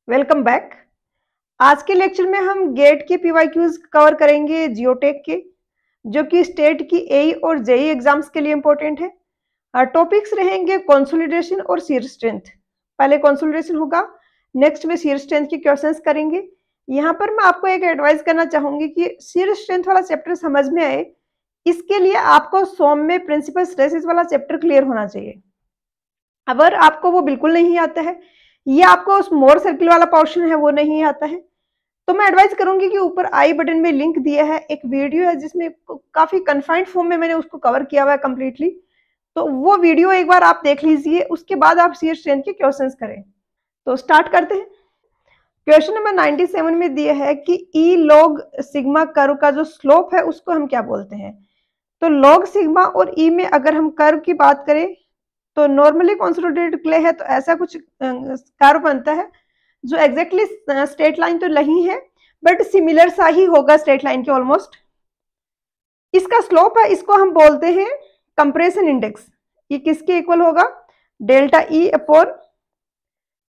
Welcome back. आज के lecture में हम गेट के पीवाईक्यूज कवर करेंगे जियोटेक के, जो कि स्टेट की एई और जेई एग्जाम्स के लिए इंपॉर्टेंट है। टॉपिक्स रहेंगे कंसोलिडेशन और शियर स्ट्रेंथ। पहले कंसोलिडेशन होगा, नेक्स्ट में शियर स्ट्रेंथ के क्वेश्चंस करेंगे। यहाँ पर मैं आपको एक एडवाइस करना चाहूंगी कि शियर स्ट्रेंथ वाला चैप्टर समझ में आए, इसके लिए आपको सौम्य प्रिंसिपल स्ट्रेसेस वाला चैप्टर क्लियर होना चाहिए। अगर आपको वो बिल्कुल नहीं आता है, ये आपको उस मोर सर्किल वाला पोर्शन है वो नहीं आता है, तो मैं एडवाइस करूंगी कि ऊपर आई बटन में लिंक दिया है, एक वीडियो है जिसमें काफी कन्फाइंड फॉर्म में मैंने उसको कवर किया हुआ है कंप्लीटली। तो वो वीडियो एक बार आप देख लीजिए, उसके बाद आप शियर स्ट्रेंथ के क्वेश्चंस करें। तो स्टार्ट करते हैं। क्वेश्चन नंबर 97 में दिया है कि ई लॉग सिग्मा कर्व का जो स्लोप है उसको हम क्या बोलते हैं। तो लॉग सिग्मा और ई में अगर हम कर्व की बात करें तो नॉर्मली कंसोलिडेटेड क्ले है, तो ऐसा कुछ कर्व बनता है जो एग्जैक्टली स्ट्रेट लाइन तो नहीं है, बट सिमिलर सा ही होगा स्ट्रेट लाइन के ऑलमोस्ट। इसका स्लोप है, इसको हम बोलते हैं कंप्रेशन इंडेक्स। ये किसके इक्वल होगा? Delta E upon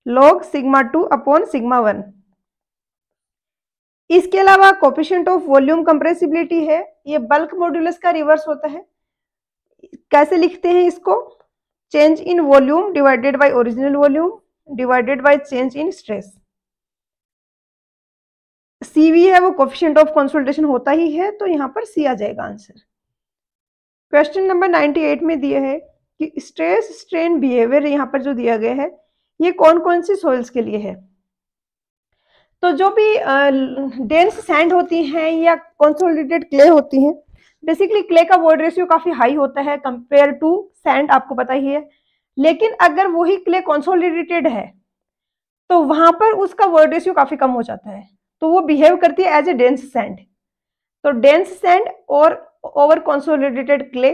log sigma 2 upon sigma 1। इसके अलावा कोफिशिएंट ऑफ वॉल्यूम कंप्रेसिबिलिटी है, ये बल्क मॉड्यूलस का रिवर्स होता है। कैसे लिखते हैं इसको? Change in volume divided by original volume divided by change in stress. CV है वो कोफिशिएंट ऑफ कंसोलिडेशन होता ही है, तो यहाँ पर C आ जाएगा आंसर। क्वेश्चन नंबर 98 में दिया है कि स्ट्रेस स्ट्रेन बिहेवियर यहाँ पर जो दिया गया है ये कौन कौन सी सॉइल्स के लिए है। तो जो भी डेंस सैंड होती हैं या कंसोलिडेटेड क्ले होती हैं, बेसिकली क्ले का वॉइड रेशियो काफी हाई होता है कंपेयर टू सैंड, आपको पता ही है। लेकिन अगर वही क्ले कंसोलिडेटेड है तो वहां पर उसका वॉइड रेशियो काफी कम हो जाता है, तो वो बिहेव करती है एज ए डेंस सैंड। तो डेंस सैंड और ओवर कंसोलिडेटेड क्ले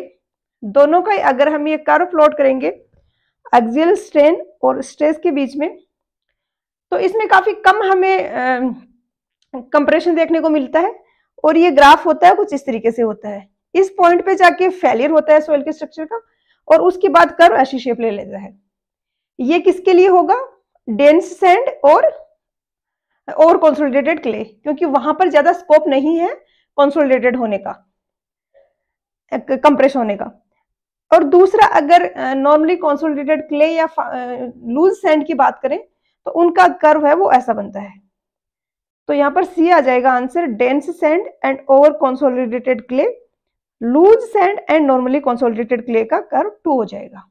दोनों का अगर हम ये कर्व प्लॉट करेंगे एक्सियल स्ट्रेन और स्ट्रेस के बीच में, तो इसमें काफी कम हमें कंप्रेशन देखने को मिलता है, और ये ग्राफ होता है कुछ इस तरीके से होता है। इस पॉइंट पे जाके फेलियर होता है सॉइल के स्ट्रक्चर का, और उसके बाद कर्व ऐसी शेप ले लेता है। ये किसके लिए होगा? डेंस सैंड और कंसोलिडेटेड क्ले, क्योंकि वहां पर ज्यादा स्कोप नहीं है कंसोलिडेटेड होने का, कंप्रेस होने का। और दूसरा, अगर नॉर्मली कंसोलिडेटेड क्ले या लूज सैंड की बात करें तो उनका कर्व है वो ऐसा बनता है। तो यहाँ पर C आ जाएगा answer, dense sand and over consolidated clay, loose sand and normally consolidated clay का कर्व 2 हो जाएगा।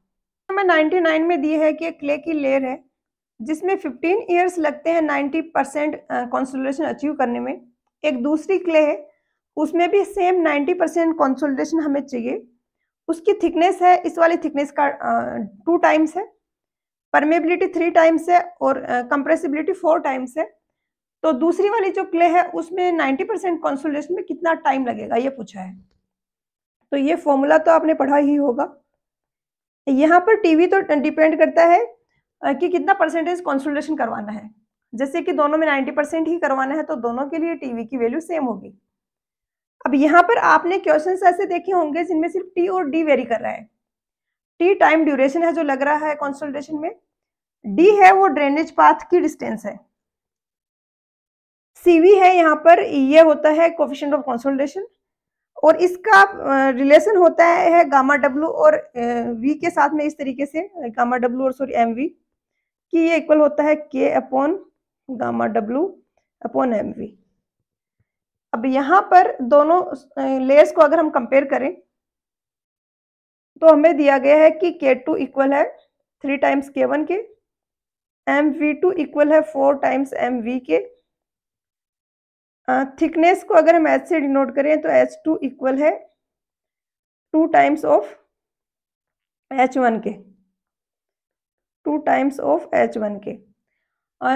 नंबर 99 में दिए है कि क्ले की लेयर है जिसमें 15 ईयर्स लगते हैं 90% कंसोलिडेशन अचीव करने में। एक दूसरी क्ले है, उसमें भी सेम 90% कंसोलिडेशन हमें चाहिए। उसकी थिकनेस है, इस वाली थिकनेस का 2 टाइम्स है, परमेबिलिटी 3 टाइम्स है, और कंप्रेसिबिलिटी 4 टाइम्स है। तो दूसरी वाली जो क्ले है उसमें 90% कंसोलिडेशन में कितना टाइम लगेगा ये पूछा है। तो ये फॉर्मूला तो आपने पढ़ा ही होगा। यहाँ पर टीवी तो डिपेंड करता है कि कितना परसेंटेज कंसोलिडेशन करवाना है। जैसे कि दोनों में 90% ही करवाना है, तो दोनों के लिए टीवी की वैल्यू सेम होगी। अब यहाँ पर आपने क्वेश्चंस ऐसे देखे होंगे जिनमें सिर्फ टी और डी वेरी कर रहा है। टी टाइम ड्यूरेशन है जो लग रहा है कंसोलिडेशन में, डी है वो ड्रेनेज पाथ की डिस्टेंस है, सीवी है यहाँ पर ये होता है कोफिशिएंट ऑफ कंसोलिडेशन, और इसका रिलेशन होता है गामा डब्ल्यू और वी के साथ में, इस तरीके से गामा डब्ल्यू और सॉरी एम वी कि ये इक्वल होता है K upon gamma W upon M V. अब यहाँ पर दोनों लेयर्स को अगर हम कंपेयर करें तो हमें दिया गया है कि K2 इक्वल है 3 टाइम्स K1 के, MV2 इक्वल है 4 टाइम्स MV के। थिकनेस को अगर हम H से डिनोट करें तो H2 इक्वल है 2 टाइम्स ऑफ H1 के, 2 टाइम्स ऑफ H1 के।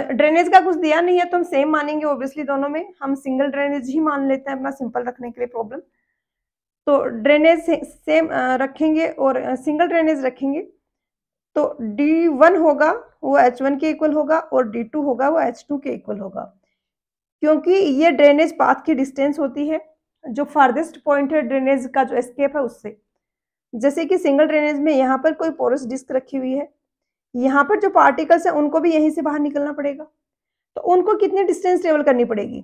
ड्रेनेज का कुछ दिया नहीं है तो हम सेम मानेंगे, ऑब्वियसली दोनों में हम सिंगल ड्रेनेज ही मान लेते हैं अपना सिंपल रखने के लिए प्रॉब्लम। तो ड्रेनेज सेम रखेंगे और सिंगल ड्रेनेज रखेंगे, तो D1 होगा वो H1 के इक्वल होगा, और D2 होगा वो H2 के इक्वल होगा, क्योंकि ये ड्रेनेज पाथ की डिस्टेंस होती है जो फार्देस्ट पॉइंट है ड्रेनेज का जो एस्केप है उससे। जैसे कि सिंगल ड्रेनेज में यहाँ पर कोई पोरस डिस्क रखी हुई है, यहाँ पर जो पार्टिकल्स है उनको भी यहीं से बाहर निकलना पड़ेगा, तो उनको कितनी डिस्टेंस ट्रेवल करनी पड़ेगी,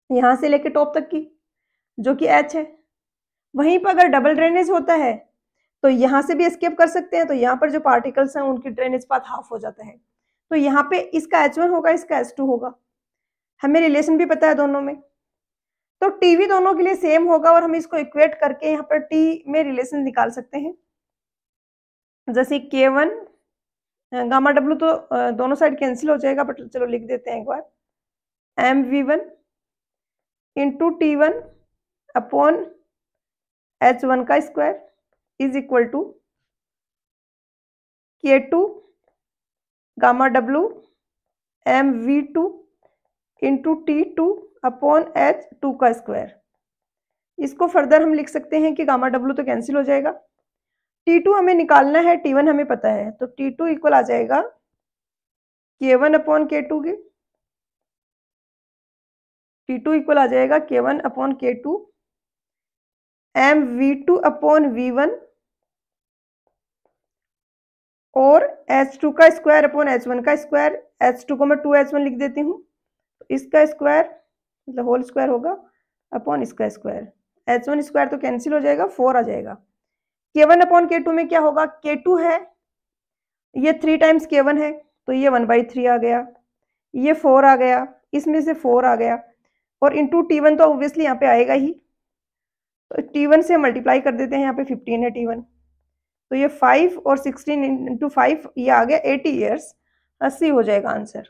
यहाँ से लेके टॉप तक की, जो कि h है। वहीं पर अगर डबल ड्रेनेज होता है तो यहाँ से भी एस्केप कर सकते हैं, तो यहाँ पर जो पार्टिकल्स हैं उनकी ड्रेनेज पाथ हाफ हो जाता है। तो यहाँ पे इसका H1 होगा, इसका H2 होगा। हमें रिलेशन भी पता है दोनों में, तो टी भी दोनों के लिए सेम होगा और हम इसको इक्वेट करके यहाँ पर टी में रिलेशन निकाल सकते हैं। जैसे K1 गामा डब्ल्यू तो दोनों साइड कैंसिल हो जाएगा, बट चलो लिख देते हैं एक बार, mv1 into T1 upon H1 का square is equal to K2 gamma W mv2 into T2 upon H2 का स्क्वायर। इसको फर्दर हम लिख सकते हैं कि गामा डब्ल्यू तो कैंसिल हो जाएगा, T2 हमें निकालना है, T1 हमें पता है, तो T2 इक्वल आ जाएगा K1 अपॉन K2 के, T2 इक्वल आ जाएगा K1 upon K2 mv2 upon v1 और H2 का स्क्वायर अपॉन H1 का स्क्वायर। H2 को मैं 2H1 लिख देती हूँ, तो इसका स्क्वायर मतलब होल स्क्वायर होगा अपॉन इसका स्क्वायर। H1 स्क्वायर तो कैंसिल हो जाएगा, 4 आ जाएगा। K1 अपॉन K2 में क्या होगा, K2 है, ये 3 टाइम्स K1 है, तो ये 1/3 आ गया, ये 4 आ गया, इसमें से 4 आ गया, और इंटू T1 तो ऑब्वियसली यहाँ पे आएगा ही, तो T1 से मल्टीप्लाई कर देते हैं, यहाँ पे 15 है T1, तो ये 5 और 16 इंटू 5 ये आ गया 80 ईयर्स, 80 हो जाएगा आंसर।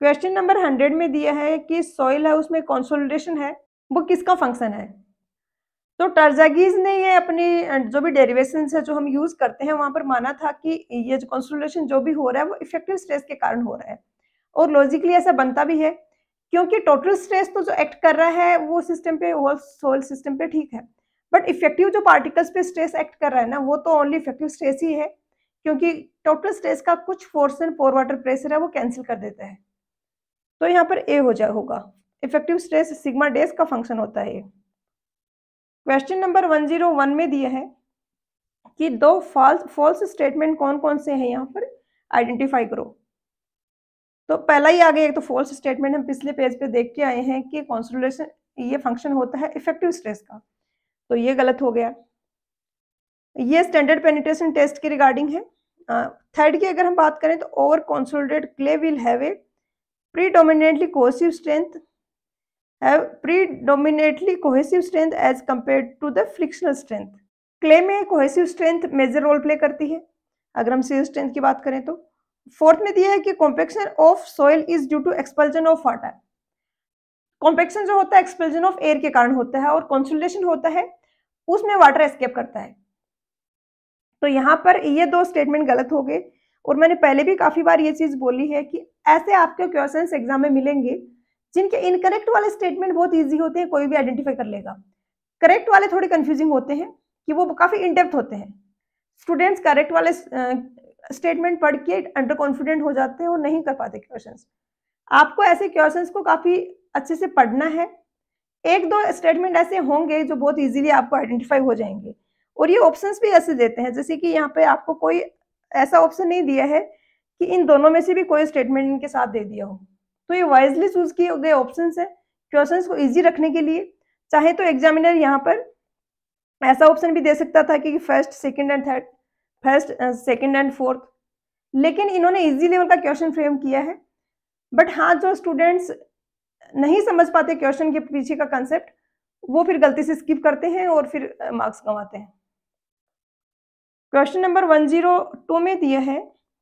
क्वेश्चन नंबर 100 में दिया है कि सॉइल है उसमें कंसोलिडेशन है, वो किसका फंक्शन है। तो टर्जागीज ने ये अपनी जो भी डेरिवेशन है जो हम यूज करते हैं वहां पर माना था कि ये जो कंसोलिडेशन जो भी हो रहा है वो इफेक्टिव स्ट्रेस के कारण हो रहा है, और लॉजिकली ऐसा बनता भी है, क्योंकि टोटल स्ट्रेस तो जो एक्ट कर रहा है वो सिस्टम पे, वो सोइल सिस्टम पे ठीक है, बट इफेक्टिव जो पार्टिकल्स पे स्ट्रेस एक्ट कर रहा है ना, वो तो ओनली इफेक्टिव स्ट्रेस ही है, क्योंकि टोटल स्ट्रेस का कुछ पोर्शन पोर वाटर प्रेशर है वो कैंसिल कर देता है। तो यहाँ पर ए हो होगा, इफेक्टिव स्ट्रेस सिग्मा डेज का फंक्शन होता है। क्वेश्चन नंबर 101 में दिया है कि दो फॉल्स स्टेटमेंट कौन कौन से हैं, यहाँ पर आइडेंटिफाई करो। तो पहला ही आ गया, एक तो फॉल्स स्टेटमेंट हम पिछले पेज पे देख के आए हैं कि कंसोलिडेशन ये फंक्शन होता है इफेक्टिव स्ट्रेस का, तो ये गलत हो गया। ये स्टैंडर्ड पेनिट्रेशन टेस्ट के रिगार्डिंग है। थर्ड की अगर हम बात करें तो over consolidated clay will have a predominantly cohesive strength as compared to the frictional strength. Clay में cohesive strength major role play करती है अगर हम सीयर स्ट्रेंथ की बात करें तो। फोर्थ में दिया है कि compaction of soil is due to expulsion of water. Compaction जो होता है एक्सपल्जन ऑफ एयर के कारण होता है, और कंसोलिडेशन होता है उसमें वाटर एस्केप करता है। तो यहाँ पर ये दो स्टेटमेंट गलत हो गए, और मैंने पहले भी काफी बार ये चीज बोली है कि ऐसे आपके क्वेश्चंस एग्जाम में मिलेंगे जिनके इनकरेक्ट वाले स्टेटमेंट बहुत इजी होते हैं, कोई भी आइडेंटिफाई कर लेगा। करेक्ट वाले थोड़े कंफ्यूजिंग होते हैं कि वो काफी इन डेप्थ होते हैं, स्टूडेंट्स करेक्ट वाले स्टेटमेंट पढ़ के अंडर कॉन्फिडेंट हो जाते हैं और नहीं कर पाते क्वेश्चंस। आपको ऐसे क्वेश्चंस को काफी अच्छे से पढ़ना है, एक दो स्टेटमेंट ऐसे होंगे जो बहुत इजीली आपको आइडेंटिफाई हो जाएंगे, और ये ऑप्शंस भी ऐसे देते हैं, जैसे कि यहाँ पे आपको कोई ऐसा ऑप्शन नहीं दिया है कि इन दोनों में से भी कोई स्टेटमेंट इनके साथ दे दिया हो, तो ये वाइजली चूज किए गए ऑप्शंस है क्वेश्चंस को इजी रखने के लिए। चाहे तो एग्जामिनर यहाँ पर ऐसा ऑप्शन भी दे सकता था कि first second and third, first second and fourth, लेकिन इन्होंने इजी लेवल का क्वेश्चन फ्रेम किया है। बट हाँ, जो स्टूडेंट्स नहीं समझ पाते क्वेश्चन के पीछे का कंसेप्ट, वो फिर गलती से स्किप करते हैं और फिर मार्क्स गंवाते हैं। क्वेश्चन नंबर 102 में दिया है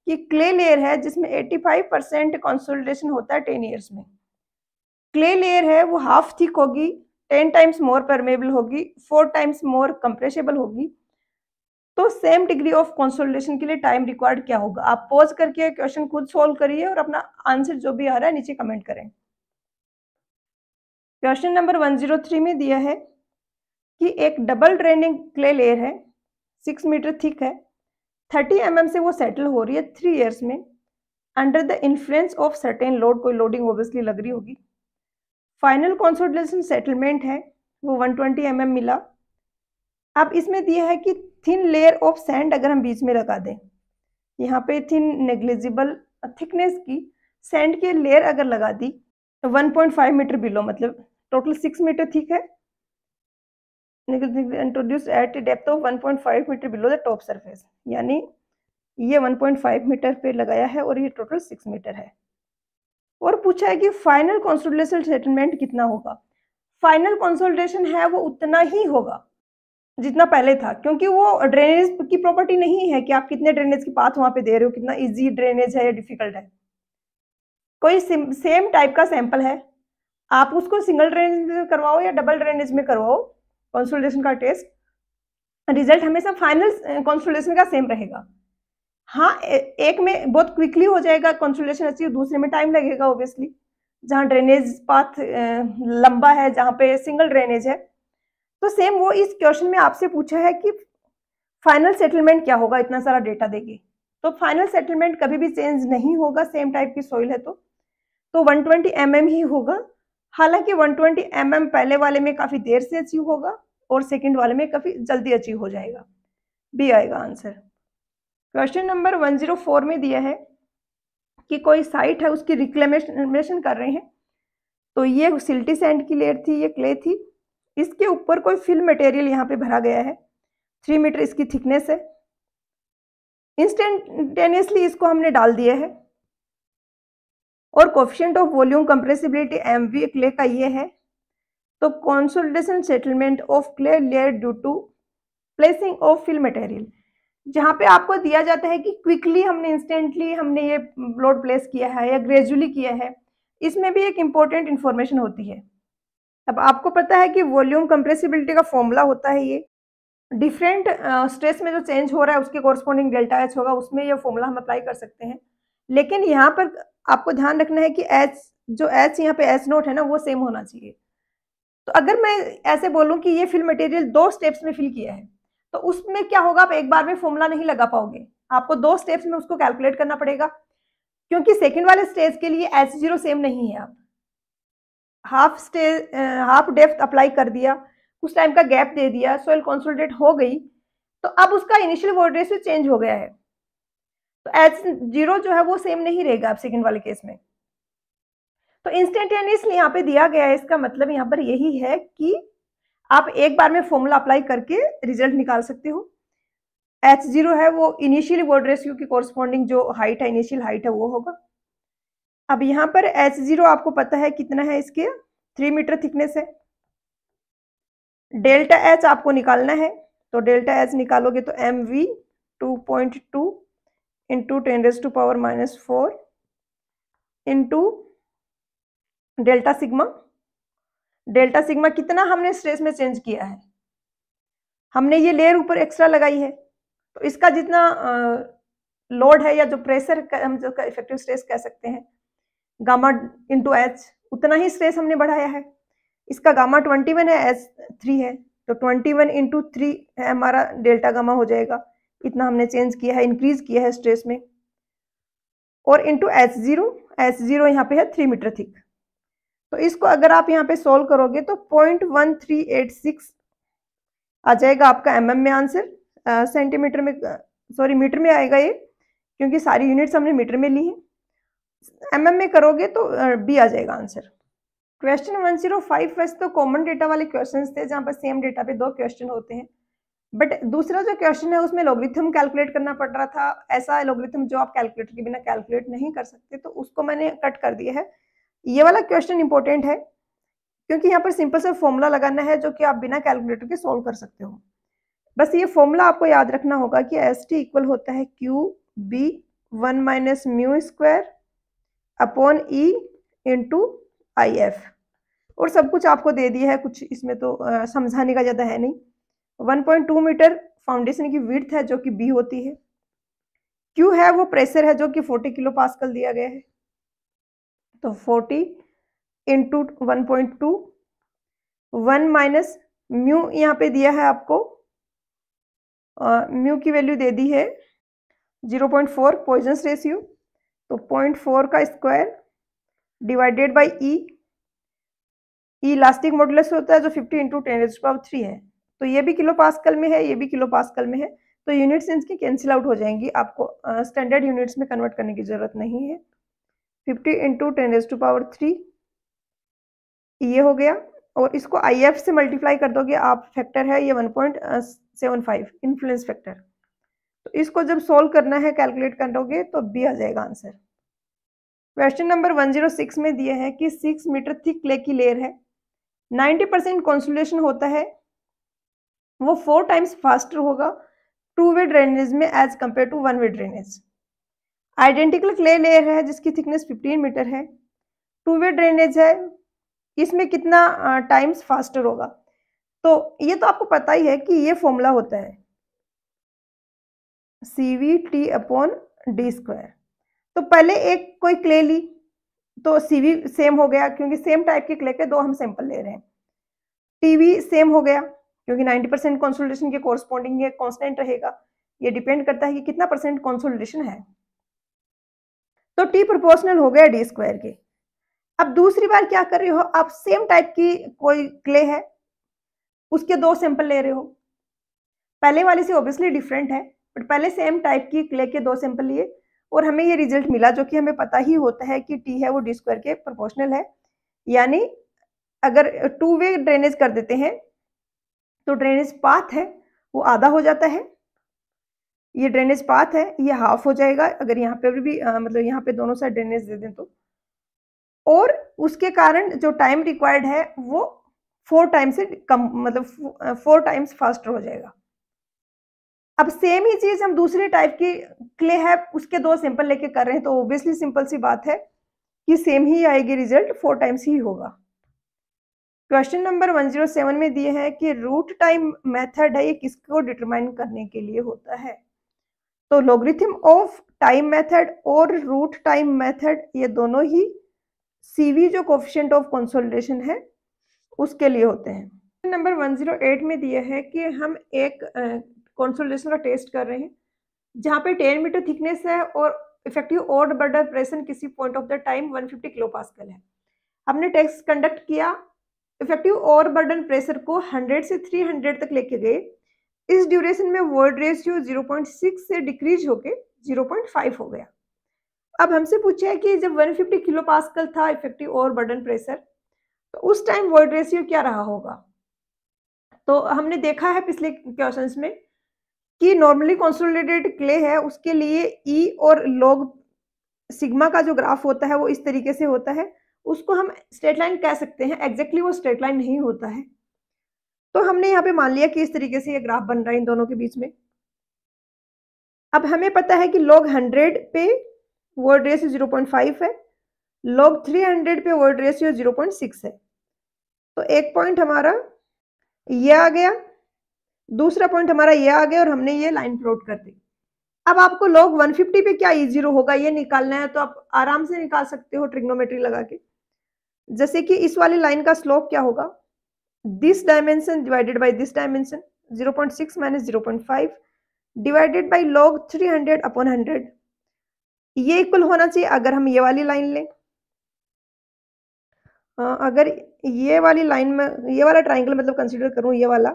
कि क्ले लेयर है जिसमें 85% कंसोलिडेशन होता है 10 ईयर्स में। क्ले लेयर है वो हाफ थिक होगी, 10 टाइम्स मोर परमेबल होगी, 4 टाइम्स मोर कंप्रेसिबल होगी। तो सेम डिग्री ऑफ कंसोलिडेशन के लिए टाइम रिक्वायर्ड क्या होगा। आप पॉज करके क्वेश्चन खुद सोल्व करिए और अपना आंसर जो भी आ रहा है नीचे कमेंट करें। क्वेश्चन नंबर 103 में दिया है कि एक डबल ड्रेनिंग क्ले लेयर है, 6 मीटर थिक है, 30 mm से वो सेटल हो रही है 3 ईयर्स में under the influence of certain load, कोई लोडिंग ऑब्वियसली लग रही होगी। फाइनल कंसोलिडेशन सेटलमेंट है वो 120 mm मिला। अब इसमें दिया है कि थिन लेयर ऑफ सैंड अगर हम बीच में लगा दें, यहाँ पे थिन नेग्लिजिबल थिकनेस की, सैंड की लेयर अगर लगा दी 1.5 मीटर बिलो, मतलब टोटल 6 मीटर थिक है, introduce at depth of 1.5 metre below the top surface, यानी ये 1.5 मीटर पे लगाया है और ये टोटल 6 मीटर है। और पूछा है कि फाइनल कंसोलिडेशन सेटलमेंट कितना होगा। फाइनल कंसोलिडेशन है वो उतना ही होगा जितना पहले था, क्योंकि वो ड्रेनेज की प्रॉपर्टी नहीं है कि आप कितने ड्रेनेज की पाथ वहां पे दे रहे हो, कितना इजी ड्रेनेज है या डिफिकल्ट है। कोई सेम टाइप का सैंपल है, आप उसको सिंगल ड्रेनेज में करवाओ या डबल ड्रेनेज में करवाओ कंसोलिडेशन का टेस्ट, रिजल्ट हमेशा फाइनल कंसोलिडेशन का सेम रहेगा। हाँ, एक में बहुत क्विकली हो जाएगा कंसोलिडेशन अचीव, दूसरे में टाइम लगेगा ऑब्वियसली, जहाँ ड्रेनेज पाथ लंबा है, जहाँ पे सिंगल ड्रेनेज है। तो सेम वो इस क्वेश्चन में आपसे पूछा है कि फाइनल सेटलमेंट क्या होगा इतना सारा डेटा देके। तो फाइनल सेटलमेंट कभी भी चेंज नहीं होगा, सेम टाइप की सॉइल है तो 120 mm ही होगा। हालांकि 120 mm पहले वाले में काफी देर से अचीव होगा और सेकंड वाले में काफी जल्दी अचीव हो जाएगा। बी आएगा आंसर। क्वेश्चन नंबर 104 में दिया है कि कोई साइट है, उसकी रिक्लेमेशन कर रहे हैं। तो ये सिल्टी सैंड की लेयर थी, ये क्ले थी, इसके ऊपर कोई फिल मटेरियल यहाँ पे भरा गया है, 3 मीटर इसकी थिकनेस है। इंस्टेंटेनियसली इसको हमने डाल दिया है और coefficient of volume compressibility MV clay का ये है। तो consolidation settlement of clay layer due to placing of fill material, जहाँ पे आपको दिया जाता है कि क्विकली हमने इंस्टेंटली हमने ये लोड प्लेस किया है या ग्रेजुअली किया है, इसमें भी एक इम्पोर्टेंट इंफॉर्मेशन होती है। अब आपको पता है कि वॉल्यूम कंप्रेसिबिलिटी का फॉर्मूला होता है, ये डिफरेंट स्ट्रेस में जो चेंज हो रहा है उसके कोरस्पॉन्डिंग डेल्टा एच होगा, उसमें ये फॉर्मूला हम अप्लाई कर सकते हैं। लेकिन यहाँ पर आपको ध्यान रखना है कि एच, जो एच यहाँ पे एच नोट है ना, वो सेम होना चाहिए। तो अगर मैं ऐसे बोलूँ कि ये फिल मटेरियल 2 स्टेप्स में फिल किया है, तो उसमें क्या होगा, आप एक बार में फॉर्मूला नहीं लगा पाओगे, आपको 2 स्टेप्स में उसको कैलकुलेट करना पड़ेगा, क्योंकि सेकेंड वाले स्टेज के लिए H0 सेम नहीं है। आप हाफ डेप्थ अप्लाई कर दिया, कुछ टाइम का गैप दे दिया, सोइल कंसोलिडेट हो गई, तो अब उसका इनिशियल वॉटर रेशियो चेंज हो गया है, तो H0 जो है वो सेम नहीं रहेगा अब सेकेंड वाले केस में। तो इंस्टेंटेनियसली यहाँ पे दिया गया है, इसका मतलब यहाँ पर यही है कि आप एक बार में फॉर्मूला अप्लाई करके रिजल्ट निकाल सकते हो। H0 है वो इनिशियल वॉटर रेशियो की कोरस्पॉन्डिंग जो हाइट है, इनिशियल हाइट है, वो होगा। अब यहाँ पर H0 आपको पता है कितना है, इसके 3 मीटर थिकनेस है। डेल्टा H आपको निकालना है, तो डेल्टा H निकालोगे तो MV 2.2 into 10⁻⁻4 into delta sigma. Delta sigma कितना हमने स्ट्रेस में चेंज किया है, हमने ये लेयर ऊपर एक्स्ट्रा लगाई है, तो इसका जितना लोड है या जो प्रेशर हम जो इफेक्टिव स्ट्रेस कह सकते हैं, गामा इंटू एच, उतना ही स्ट्रेस हमने बढ़ाया है। इसका गामा 21 है, एच 3 है, तो 21 इंटू 3 है हमारा डेल्टा गामा हो जाएगा, इतना हमने चेंज किया है, इंक्रीज किया है स्ट्रेस में। और इंटू H0 यहाँ पे है 3 मीटर थिक। तो इसको अगर आप यहाँ पे सोल्व करोगे तो 0.1386 आ जाएगा आपका mm में आंसर, सेंटीमीटर में, सॉरी मीटर में आएगा ये, क्योंकि सारी यूनिट्स हमने मीटर में ली है। mm में करोगे तो B आ जाएगा आंसर। क्वेश्चन 105 वैसे तो कॉमन डेटा वाले क्वेश्चंस थे, जहाँ पर सेम डेटा पे 2 क्वेश्चन होते हैं, बट दूसरा जो क्वेश्चन है उसमें लॉगरिथम कैलकुलेट करना पड़ रहा था, ऐसा लॉगरिथम जो आप कैलकुलेटर के बिना कैलकुलेट नहीं कर सकते, तो उसको मैंने कट कर दिया है। ये वाला क्वेश्चन इंपॉर्टेंट है, क्योंकि यहाँ पर सिंपल सा फॉर्मूला लगाना है जो कि आप बिना कैलकुलेटर के सोल्व कर सकते हो। बस ये फॉर्मूला आपको याद रखना होगा कि ST इक्वल होता है QB 1 minus mu square upon E into IF, और सब कुछ आपको दे दिया है, कुछ इसमें तो समझाने का ज़्यादा है नहीं। 1.2 मीटर फाउंडेशन की विड्थ है जो कि B होती है, Q है वो प्रेशर है जो कि 40 किलो पास्कल दिया गया है, तो 40 इंटू 1.2, 1 माइनस म्यू यहाँ पे दिया है आपको, म्यू की वैल्यू दे दी है 0.4 पॉइजन्स रेशियो, तो 0.4 का square divided by E elastic modulus होता है जो 50 इंटू 10⁻³ है, तो ये भी किलो पास्कल में है, ये भी किलो पास्कल में है, तो यूनिट्स इनकी कैंसिल आउट हो जाएंगी, आपको स्टैंडर्ड यूनिट्स में कन्वर्ट करने की जरूरत नहीं है। 50 इंटू 10⁻³ ये हो गया, और इसको IF से मल्टीप्लाई कर दोगे आप, फैक्टर है ये 1.75 इन्फ्लुएंस फैक्टर। तो इसको जब सोल्व करना है, कैलकुलेट करोगे तो B आ जाएगा आंसर। क्वेश्चन नंबर 106 में दिए हैं कि 6 मीटर थिक क्ले की लेयर है, 90% कॉन्सोलेशन होता है, वो 4 टाइम्स फास्टर होगा 2 वे ड्रेनेज में as compared to 1 way drainage. Identical clay layer है जिसकी थिकनेस 15 मीटर है, 2 वे ड्रेनेज है, इसमें कितना टाइम्स फास्टर होगा। तो ये तो आपको पता ही है कि ये फॉर्मूला होता है CVT/d²। तो पहले एक कोई क्ले ली तो CV सेम हो गया, क्योंकि सेम टाइप के क्ले के 2 हम सैंपल ले रहे हैं। TV सेम हो गया क्योंकि 90% कंसोलिडेशन के कोरस्पॉन्डिंग ये कांस्टेंट रहेगा, ये डिपेंड करता है कि कितना परसेंट कंसोलिडेशन है। तो T प्रोपोर्शनल हो गया D² के। अब दूसरी बार क्या कर रहे हो आप, सेम टाइप की कोई क्ले है उसके 2 सैंपल ले रहे हो, पहले वाले से ऑब्वियसली डिफरेंट है, बट पहले सेम टाइप की क्ले के 2 सैंपल लिए और हमें ये रिजल्ट मिला, जो कि हमें पता ही होता है कि T है वो D² के प्रोपोर्शनल है। यानी अगर 2 वे ड्रेनेज कर देते हैं तो ड्रेनेज पाथ है वो आधा हो जाता है, ये ड्रेनेज पाथ है ये हाफ हो जाएगा अगर यहाँ पे भी मतलब यहाँ पे दोनों साइड ड्रेनेज दे दें तो, और उसके कारण जो टाइम रिक्वायर्ड है वो 4 टाइम्स से कम, मतलब 4 टाइम्स फास्टर हो जाएगा। अब सेम ही चीज हम दूसरे टाइप की क्ले है उसके 2 सैंपल लेके कर रहे हैं, तो ऑब्वियसली सिंपल सी बात है कि सेम ही आएगी, रिजल्ट 4 टाइम्स ही होगा। क्वेश्चन नंबर 107 में दिए हैं कि रूट टाइम मेथड है, ये किसको डिटरमाइन करने के लिए होता है। तो लॉगरिथम ऑफ टाइम मेथड और रूट टाइम मेथड ये दोनों ही CV जो कोफिशिएंट ऑफ कंसोलिडेशन है उसके लिए होते हैं। नंबर 108 में दिया है कि हम एक कंसोलिडेशन का टेस्ट कर रहे हैं जहाँ पे 10 मीटर थिकनेस है और इफेक्टिव ओड बर्डर प्रेशर किसी point of the time 150 kilo pascal है। हमने टेस्ट कंडक्ट किया, इफेक्टिव ओवर बर्डन प्रेशर को 100 से 300 तक लेके गए, इस ड्यूरेशन में वॉइड रेशियो 0.6 से डिक्रीज होके 0.5 हो गया। अब हमसे पूछा है कि जब 150 किलो पास्कल था इफेक्टिव ओवर बर्डन प्रेशर, तो उस टाइम वॉइड रेशियो क्या रहा होगा। तो हमने देखा है पिछले क्वेश्चंस में कि नॉर्मली कंसोलिडेटेड क्ले है उसके लिए ई और लॉग सिग्मा का जो ग्राफ होता है वो इस तरीके से होता है, उसको हम स्ट्रेट लाइन कह सकते हैं, एग्जैक्टली वो स्ट्रेट लाइन नहीं होता है। तो हमने यहाँ पे मान लिया कि इस तरीके से ये ग्राफ बन रहा है इन दोनों के बीच में। अब हमें पता है कि log 100 पे वर्ड रेशियो 0.5 है, log 300 पे वर्ड रेशियो 0.6 है। तो एक पॉइंट हमारा ये आ गया, दूसरा पॉइंट हमारा ये आ गया और हमने ये लाइन प्लॉट कर दी। अब आपको log 150 पे क्या E0 होगा ये निकालना है, तो आप आराम से निकाल सकते हो ट्रिग्नोमेट्री लगा के। जैसे कि इस वाली लाइन का स्लोप क्या होगा, this dimension divided by this dimension 0.6 minus 0.5 divided by log 300/100, ये इक्वल होना चाहिए। अगर हम ये वाली लाइन लें, अगर ये वाली लाइन में ये वाला ट्राइंगल मतलब कंसीडर करूं ये वाला,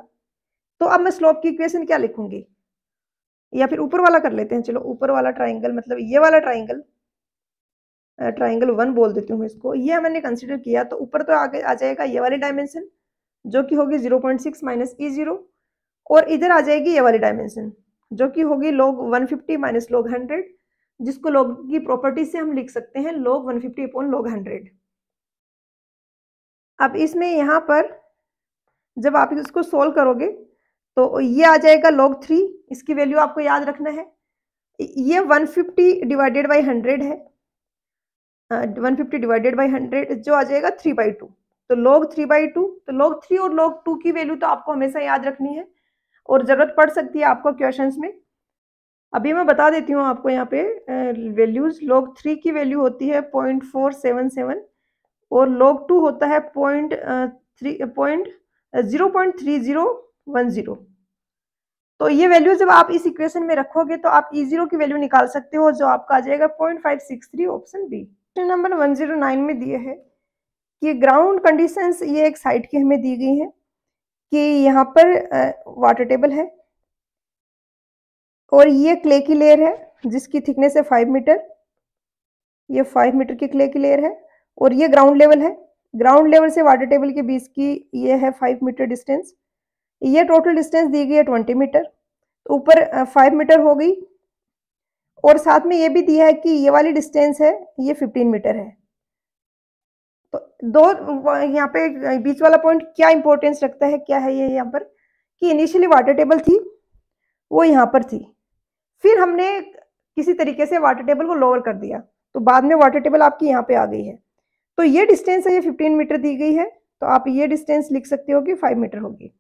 तो अब मैं स्लोप की इक्वेशन क्या लिखूंगी, या फिर ऊपर वाला कर लेते हैं, चलो ऊपर वाला ट्राइंगल मतलब ये वाला ट्राइंगल, ट्राइंगल 1 बोल देती हूँ इसको, ये मैंने कंसीडर किया, तो ऊपर तो आगे आ जाएगा ये वाली डायमेंशन जो कि होगी 0.6 माइनस E0, और इधर आ जाएगी ये वाली डायमेंशन जो कि होगी log 150 माइनस log 100, जिसको log की प्रॉपर्टी से हम लिख सकते हैं log 150/log 100। अब इसमें यहाँ पर जब आप इसको सोल्व करोगे तो ये आ जाएगा log 3, इसकी वैल्यू आपको याद रखना है, ये 150 डिवाइडेड बाई 100 है, 150 डिवाइडेड बाई 100 जो आ जाएगा 3/2, तो log 3/2, तो log 3 और log 2 की वैल्यू तो आपको हमेशा याद रखनी है और जरूरत पड़ सकती है आपको क्वेश्चंस में। अभी मैं बता देती हूँ आपको यहाँ पे वैल्यूज, log 3 की वैल्यू होती है 0.477 और log 2 होता है 0.3010। तो ये वैल्यू जब आप इस इक्वेशन में रखोगे तो आप E0 की वैल्यू निकाल सकते हो जो आपका आ जाएगा 0.563, ऑप्शन बी। क्वेश्चन नंबर 109 में दिए है कि ग्राउंड कंडीशंस ये एक साइट की हमें दी गई है कि यहाँ पर वाटर टेबल है और ये क्ले की लेयर है जिसकी थिकनेस है 5 मीटर, ये 5 मीटर की क्ले की लेयर है और ये ग्राउंड लेवल है। ग्राउंड लेवल से वाटर टेबल के बीच की ये है 5 मीटर डिस्टेंस। ये टोटल डिस्टेंस दी गई है 20 मीटर। तो ऊपर 5 मीटर हो गई और साथ में ये भी दिया है कि ये वाली डिस्टेंस है ये 15 मीटर है। तो दो यहाँ पे बीच वाला पॉइंट क्या इंपॉर्टेंस रखता है, क्या है ये यहाँ पर कि इनिशियली वाटर टेबल थी वो यहाँ पर थी, फिर हमने किसी तरीके से वाटर टेबल को लोअर कर दिया तो बाद में वाटर टेबल आपकी यहाँ पे आ गई है। तो ये डिस्टेंस है ये 15 मीटर दी गई है, तो आप ये डिस्टेंस लिख सकते हो कि 5 मीटर होगी।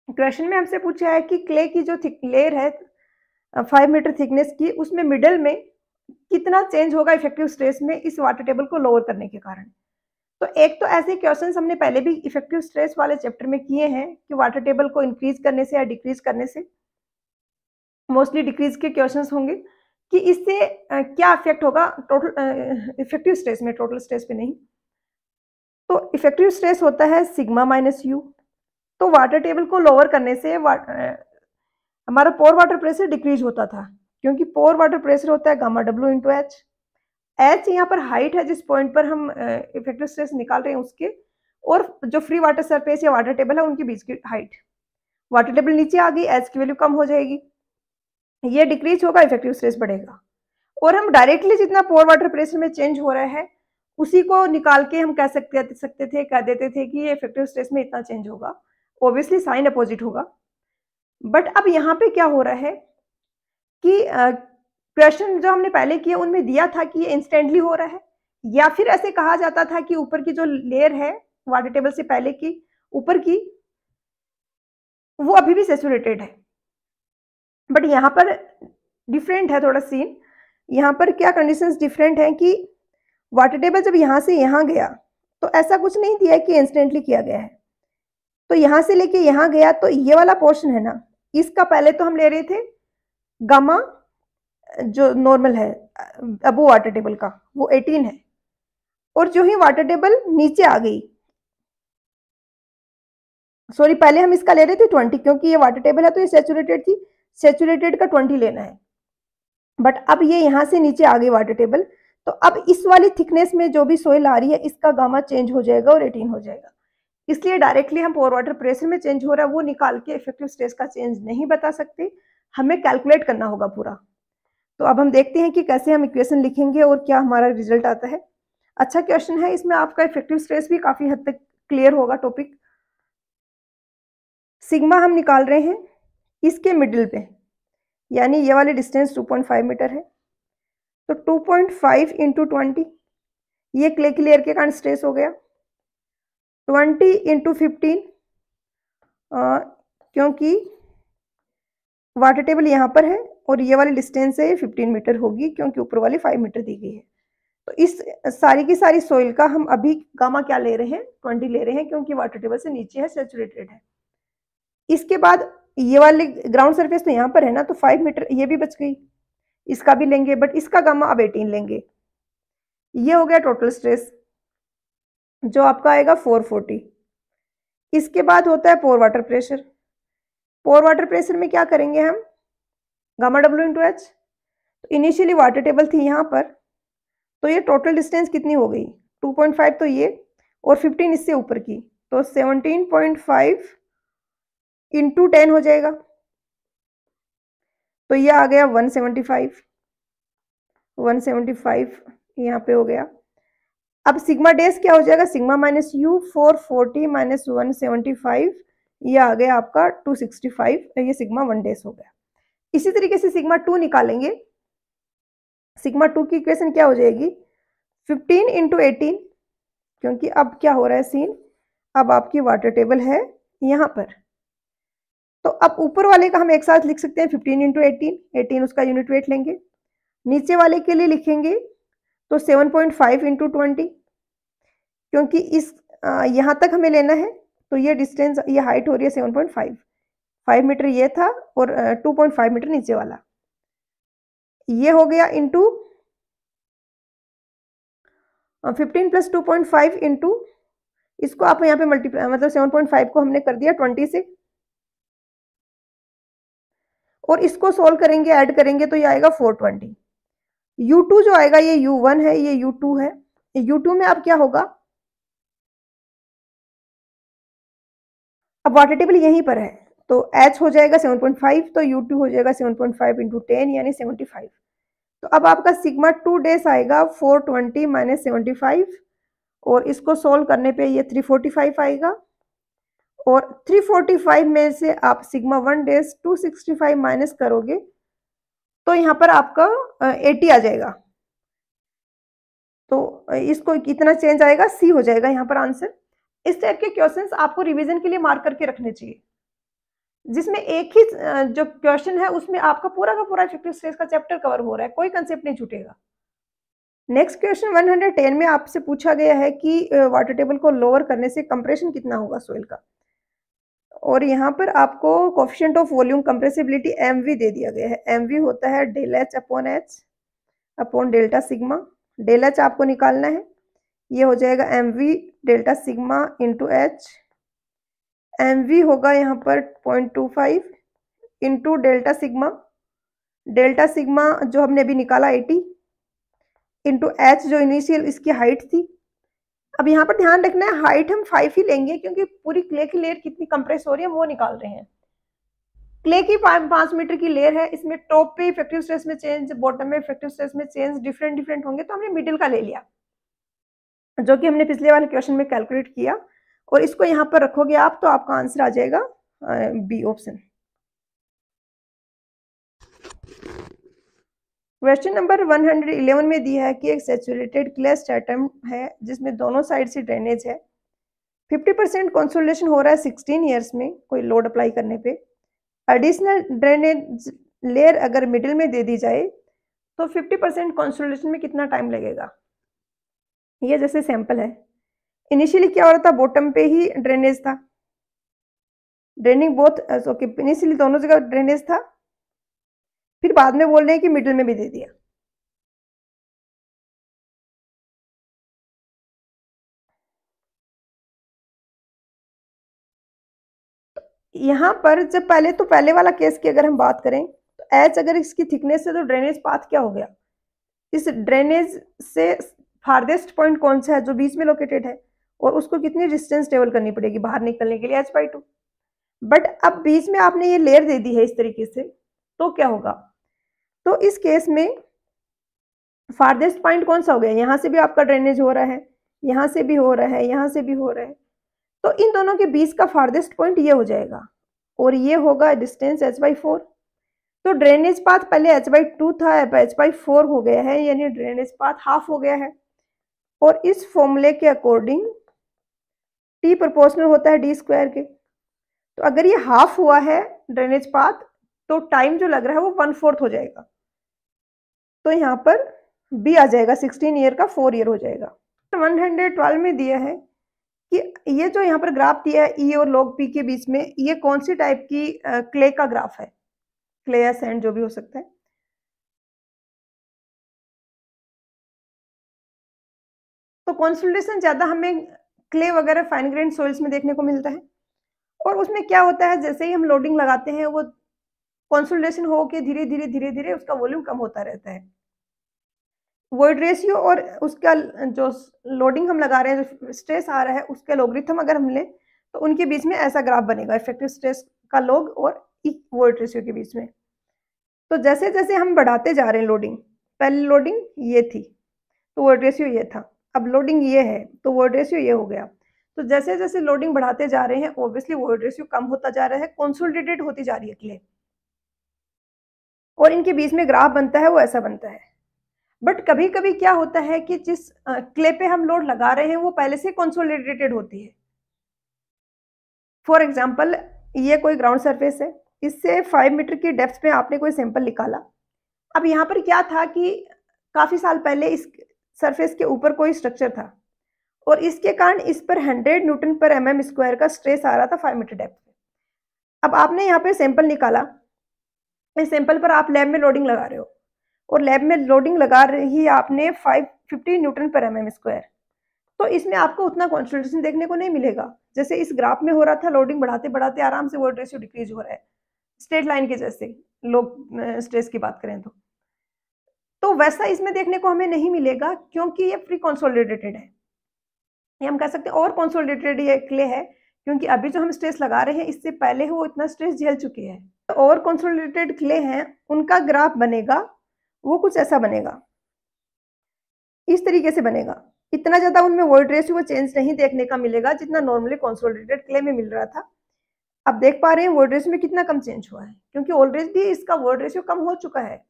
क्वेश्चन में हमसे पूछा है कि क्ले की जो थिक लेयर है 5 मीटर थिकनेस की, उसमें मिडल में कितना चेंज होगा इफेक्टिव स्ट्रेस में इस वाटर टेबल को लोअर करने के कारण। तो एक तो ऐसे क्वेश्चंस हमने पहले भी इफेक्टिव स्ट्रेस वाले चैप्टर में किए हैं कि वाटर टेबल को इंक्रीज करने से या डिक्रीज करने से, मोस्टली डिक्रीज के क्वेश्चंस होंगे कि इससे क्या इफेक्ट होगा टोटल इफेक्टिव स्ट्रेस में, टोटल स्ट्रेस पे नहीं। तो इफेक्टिव स्ट्रेस होता है सिग्मा माइनस यू। तो वाटर टेबल को लोअर करने से हमारा पोर वाटर प्रेशर डिक्रीज होता था, क्योंकि पोर वाटर प्रेशर होता है gamma W into H. H यहाँ पर हाइट है जिस पॉइंट पर हम इफेक्टिव स्ट्रेस निकाल रहे हैं उसके, और जो फ्री वाटर सरफेस या वाटर टेबल है उनके बीच की हाइट। वाटर टेबल नीचे आ गई, एच की वैल्यू कम हो जाएगी, ये डिक्रीज होगा, इफेक्टिव स्ट्रेस बढ़ेगा। और हम डायरेक्टली जितना पोर वाटर प्रेशर में चेंज हो रहा है उसी को निकाल के हम कह देते थे कि ये इफेक्टिव स्ट्रेस में इतना चेंज होगा। ऑब्वियसली साइन अपोजिट होगा। बट अब यहाँ पे क्या हो रहा है कि क्वेश्चन जो हमने पहले किए उनमें दिया था कि ये इंस्टेंटली हो रहा है, या फिर ऐसे कहा जाता था कि ऊपर की जो लेयर है वाटर टेबल से पहले की ऊपर की वो अभी भी सैचुरेटेड है। बट यहाँ पर डिफरेंट है थोड़ा सीन। यहाँ पर क्या कंडीशंस डिफरेंट है कि वाटर टेबल जब यहाँ से यहाँ गया तो ऐसा कुछ नहीं दिया है कि इंस्टेंटली किया गया है। तो यहाँ से लेके यहाँ गया तो ये वाला पोर्शन है ना, इसका पहले तो हम ले रहे थे गामा जो नॉर्मल है अबो वाटर टेबल का वो 18 है, और जो ही वाटर टेबल नीचे आ गई, सॉरी पहले हम इसका ले रहे थे 20 क्योंकि ये वाटर टेबल है तो ये सैचुरेटेड थी, सैचुरेटेड का 20 लेना है। बट अब ये यहाँ से नीचे आ गई वाटर टेबल, तो अब इस वाली थिकनेस में जो भी सोइल आ रही है इसका गामा चेंज हो जाएगा और 18 हो जाएगा। इसलिए डायरेक्टली हम पोर वाटर प्रेशर में चेंज हो रहा है वो निकाल के इफेक्टिव स्ट्रेस का चेंज नहीं बता सकते, हमें कैलकुलेट करना होगा पूरा। तो अब हम देखते हैं कि कैसे हम इक्वेशन लिखेंगे और क्या हमारा रिजल्ट आता है। अच्छा क्वेश्चन है, इसमें आपका इफेक्टिव स्ट्रेस भी काफी हद तक क्लियर होगा टॉपिक। सिग्मा हम निकाल रहे हैं इसके मिडिल पे, यानी ये वाली डिस्टेंस 2.5 मीटर है। तो 2.5 इंटू 20, ये क्ले की लेयर के कारण स्ट्रेस हो गया। 20 इंटू 15, क्योंकि वाटर टेबल यहाँ पर है और ये वाली डिस्टेंस है 15 मीटर होगी क्योंकि ऊपर वाली 5 मीटर दी गई है। तो इस सारी की सारी सोइल का हम अभी गामा क्या ले रहे हैं, 20 ले रहे हैं क्योंकि वाटर टेबल से नीचे है, सैचुरेटेड है। इसके बाद ये वाली ग्राउंड सरफेस तो यहाँ पर है ना, तो 5 मीटर ये भी बच गई, इसका भी लेंगे, बट इसका गामा अब 18 लेंगे। ये हो गया टोटल स्ट्रेस जो आपका आएगा 440। इसके बाद होता है पोर वाटर प्रेशर। पोर वाटर प्रेशर में क्या करेंगे हम, गामा डब्ल्यू इंटू एच। तो इनिशियली वाटर टेबल थी यहाँ पर, तो ये टोटल डिस्टेंस कितनी हो गई 2.5, तो ये और 15 इससे ऊपर की, तो 17.5 इंटू 10 हो जाएगा, तो ये आ गया 175 यहाँ पे हो गया। अब सिग्मा डेस क्या हो जाएगा, सिग्मा माइनस यू 440 माइनस 175, ये आ गया आपका 265, ये सिग्मा 1 डेस हो गया। इसी तरीके से सिग्मा 2 निकालेंगे। सिग्मा 2 की इक्वेशन क्या हो जाएगी 15 इंटू 18, क्योंकि अब क्या हो रहा है सीन, अब आपकी वाटर टेबल है यहाँ पर, तो अब ऊपर वाले का हम एक साथ लिख सकते हैं 15 इंटू 18 उसका यूनिट वेट लेंगे। नीचे वाले के लिए लिखेंगे तो 7.5 इंटू 20, क्योंकि इस यहाँ तक हमें लेना है, तो ये डिस्टेंस, ये हाइट हो रही है 7.5, 5 मीटर ये था और 2.5 मीटर नीचे वाला, ये हो गया इंटू 15 प्लस 2.5 इंटू, इसको आप यहाँ पे मल्टीप्लाई, मतलब 7.5 को हमने कर दिया 20 से, और इसको सोल्व करेंगे, ऐड करेंगे तो ये आएगा 420। U2 जो आएगा ये U1 है, ये U2 है। U2 में अब क्या होगा, अब वाटर टेबल यहीं पर है, तो H हो जाएगा 7.5, तो U2 हो जाएगा 7.5 इंटू 10 यानी 75। तो अब आपका सिग्मा 2 डेज आएगा 420 माइनस 75, और इसको सोल्व करने पे ये 345 आएगा, और 345 में से आप सिग्मा 1 डेज 265 माइनस करोगे तो यहाँ पर आपका 80 आ जाएगा। तो इसको कितना चेंज आएगा, सी हो जाएगा यहाँ पर आंसर। इस टाइप के क्वेश्चंस आपको रिवीजन के लिए मार्क करके रखने चाहिए, जिसमें एक ही जो क्वेश्चन है उसमें आपका पूरा का पूरा इफेक्टिव स्ट्रेस का चैप्टर कवर हो रहा है, कोई कंसेप्ट नहीं छूटेगा। नेक्स्ट क्वेश्चन 110 में आपसे पूछा गया है कि वाटर टेबल को लोअर करने से कंप्रेशन कितना होगा सोइल का, और यहाँ पर आपको coefficient of volume compressibility mv दे दिया गया है। mv होता है del H upon H upon delta sigma. Del H आपको निकालना है, ये हो जाएगा mv delta sigma into H. mv होगा यहाँ पर 0.25 into delta sigma. Delta sigma जो हमने अभी निकाला 80 इंटू एच जो इनिशियल इसकी हाइट थी। अब यहाँ पर ध्यान रखना है हाइट हम 5 ही लेंगे, क्योंकि पूरी क्ले की लेयर कितनी कंप्रेस हो रही है वो निकाल रहे हैं। क्ले की 5 मीटर की लेयर है, इसमें टॉप पे इफेक्टिव स्ट्रेस में चेंज, बॉटम में इफेक्टिव स्ट्रेस में चेंज डिफरेंट होंगे, तो हमने मिडिल का ले लिया जो कि हमने पिछले वाले क्वेश्चन में कैलकुलेट किया, और इसको यहाँ पर रखोगे आप तो आपका आंसर आ जाएगा बी ऑप्शन। क्वेश्चन नंबर 111 में दिया है कि एक सैचुरेटेड क्ले स्ट्रेटम है जिसमें दोनों साइड से ड्रेनेज है, 50% कंसोलिडेशन हो रहा है 16 ईयर्स में कोई लोड अप्लाई करने पे। एडिशनल ड्रेनेज लेयर अगर मिडिल में दे दी जाए तो 50% कंसोलिडेशन में कितना टाइम लगेगा। ये जैसे सैंपल है, इनिशियली क्या हो रहा था, बॉटम पे ही ड्रेनेज था, ड्रेनिंग बोथ ओके, इनिशियली दोनों जगह ड्रेनेज था, फिर बाद में बोल रहे हैं कि मिडिल में भी दे दिया। यहाँ पर जब पहले वाला केस की अगर हम बात करें तो एच अगर इसकी थिकनेस है तो ड्रेनेज पाथ क्या हो गया, इस ड्रेनेज से फारदेस्ट पॉइंट कौन सा है जो बीच में लोकेटेड है, और उसको कितनी डिस्टेंस ट्रेवल करनी पड़ेगी बाहर निकलने के लिए, h/2। बट अब बीच में आपने ये लेयर दे दी है इस तरीके से, तो क्या होगा, तो इस केस में फारदेस्ट पॉइंट कौन सा हो गया, यहाँ से भी आपका ड्रेनेज हो रहा है, यहाँ से भी हो रहा है, यहाँ से भी हो रहा है, तो इन दोनों के बीच का फारदेस्ट पॉइंट ये हो जाएगा, और ये होगा डिस्टेंस h/4। तो ड्रेनेज पाथ पहले h/2 था, अब h/4 हो गया है, यानी ड्रेनेज पाथ हाफ हो गया है। और इस फॉर्मूले के अकॉर्डिंग टी प्रोपोर्शनल होता है डी स्क्वायर के, तो अगर ये हाफ हुआ है ड्रेनेज पाथ तो टाइम जो लग रहा है वो 1/4 हो जाएगा, तो यहाँ पर बी आ जाएगा, 16 ईयर का 4 ईयर हो जाएगा। 112 में दिया है कि ये जो यहाँ पर ग्राफ दिया है ई और लॉग पी के बीच में, ये कौन सी टाइप की क्ले का ग्राफ है, क्ले या सैंड जो भी हो सकता है। तो कंसोलिडेशन ज्यादा हमें क्ले वगैरह फाइन ग्रेन सॉइल्स में देखने को मिलता है, और उसमें क्या होता है जैसे ही हम लोडिंग लगाते हैं वो कंसोलिडेशन हो के धीरे धीरे उसका वॉल्यूम कम होता रहता है। वॉइड रेशियो और उसका जो लोडिंग हम लगा रहे हैं, जो स्ट्रेस आ रहा है, उसके लॉगरिथम अगर हम लें तो उनके बीच में ऐसा ग्राफ बनेगा, इफेक्टिव स्ट्रेस का लॉग और वॉइड रेशियो के बीच में। तो जैसे जैसे हम बढ़ाते जा रहे हैं लोडिंग, पहले लोडिंग ये थी तो वॉइड रेशियो ये था, अब लोडिंग ये है तो वॉइड रेशियो ये हो गया। तो जैसे जैसे लोडिंग बढ़ाते जा रहे हैं ऑब्वियसली वॉइड रेशियो कम होता जा रहा है, कंसोलिडेटेड होती जा रही है क्ले, और इनके बीच में ग्राफ बनता है वो ऐसा बनता है। बट कभी कभी क्या होता है कि जिस क्ले पे हम लोड लगा रहे हैं वो पहले से कंसोलिडेटेड होती है। फॉर एग्जाम्पल ये कोई ग्राउंड सरफेस है, इससे 5 मीटर की डेप्थ पे आपने कोई सैंपल निकाला। अब यहाँ पर क्या था कि काफी साल पहले इस सरफेस के ऊपर कोई स्ट्रक्चर था, और इसके कारण इस पर 100 न्यूटन पर mm स्क्वायर का स्ट्रेस आ रहा था 5 मीटर डेप्थ पे। अब आपने यहाँ पे सैंपल निकाला, इस सैंपल पर आप लैब में लोडिंग लगा रहे हो, और लैब में लोडिंग लगा रही आपने 550 न्यूटन पर mm स्क्वायर, तो इसमें आपको उतना कंसोलिडेशन देखने को नहीं मिलेगा जैसे इस ग्राफ में हो रहा था। लोडिंग बढ़ाते बढ़ाते आराम से वॉइड रेशियो डिक्रीज हो रहा है, स्ट्रेट लाइन के जैसे लो स्ट्रेस की बात करें तो वैसा इसमें देखने को हमें नहीं मिलेगा क्योंकि ये प्री कंसोलिडेटेड है, ये हम कह सकते हैं और कंसोलिडेटेड ये क्ले है, क्योंकि अभी जो हम स्ट्रेस लगा रहे हैं इससे पहले वो इतना स्ट्रेस झेल चुके हैं। और कंसोलिडेटेड क्ले हैं, उनका ग्राफ बनेगा वो कुछ ऐसा बनेगा, इस तरीके से बनेगा। इतना ज्यादा उनमें वोइड रेशियो चेंज नहीं देखने का मिलेगा जितना नॉर्मली कंसोलिडेटेड क्ले में मिल रहा था। अब देख पा रहे हैं वोइड रेशियो में कितना कम चेंज हुआ है, क्योंकि ऑलरेडी इसका वोइड रेशियो कम हो चुका है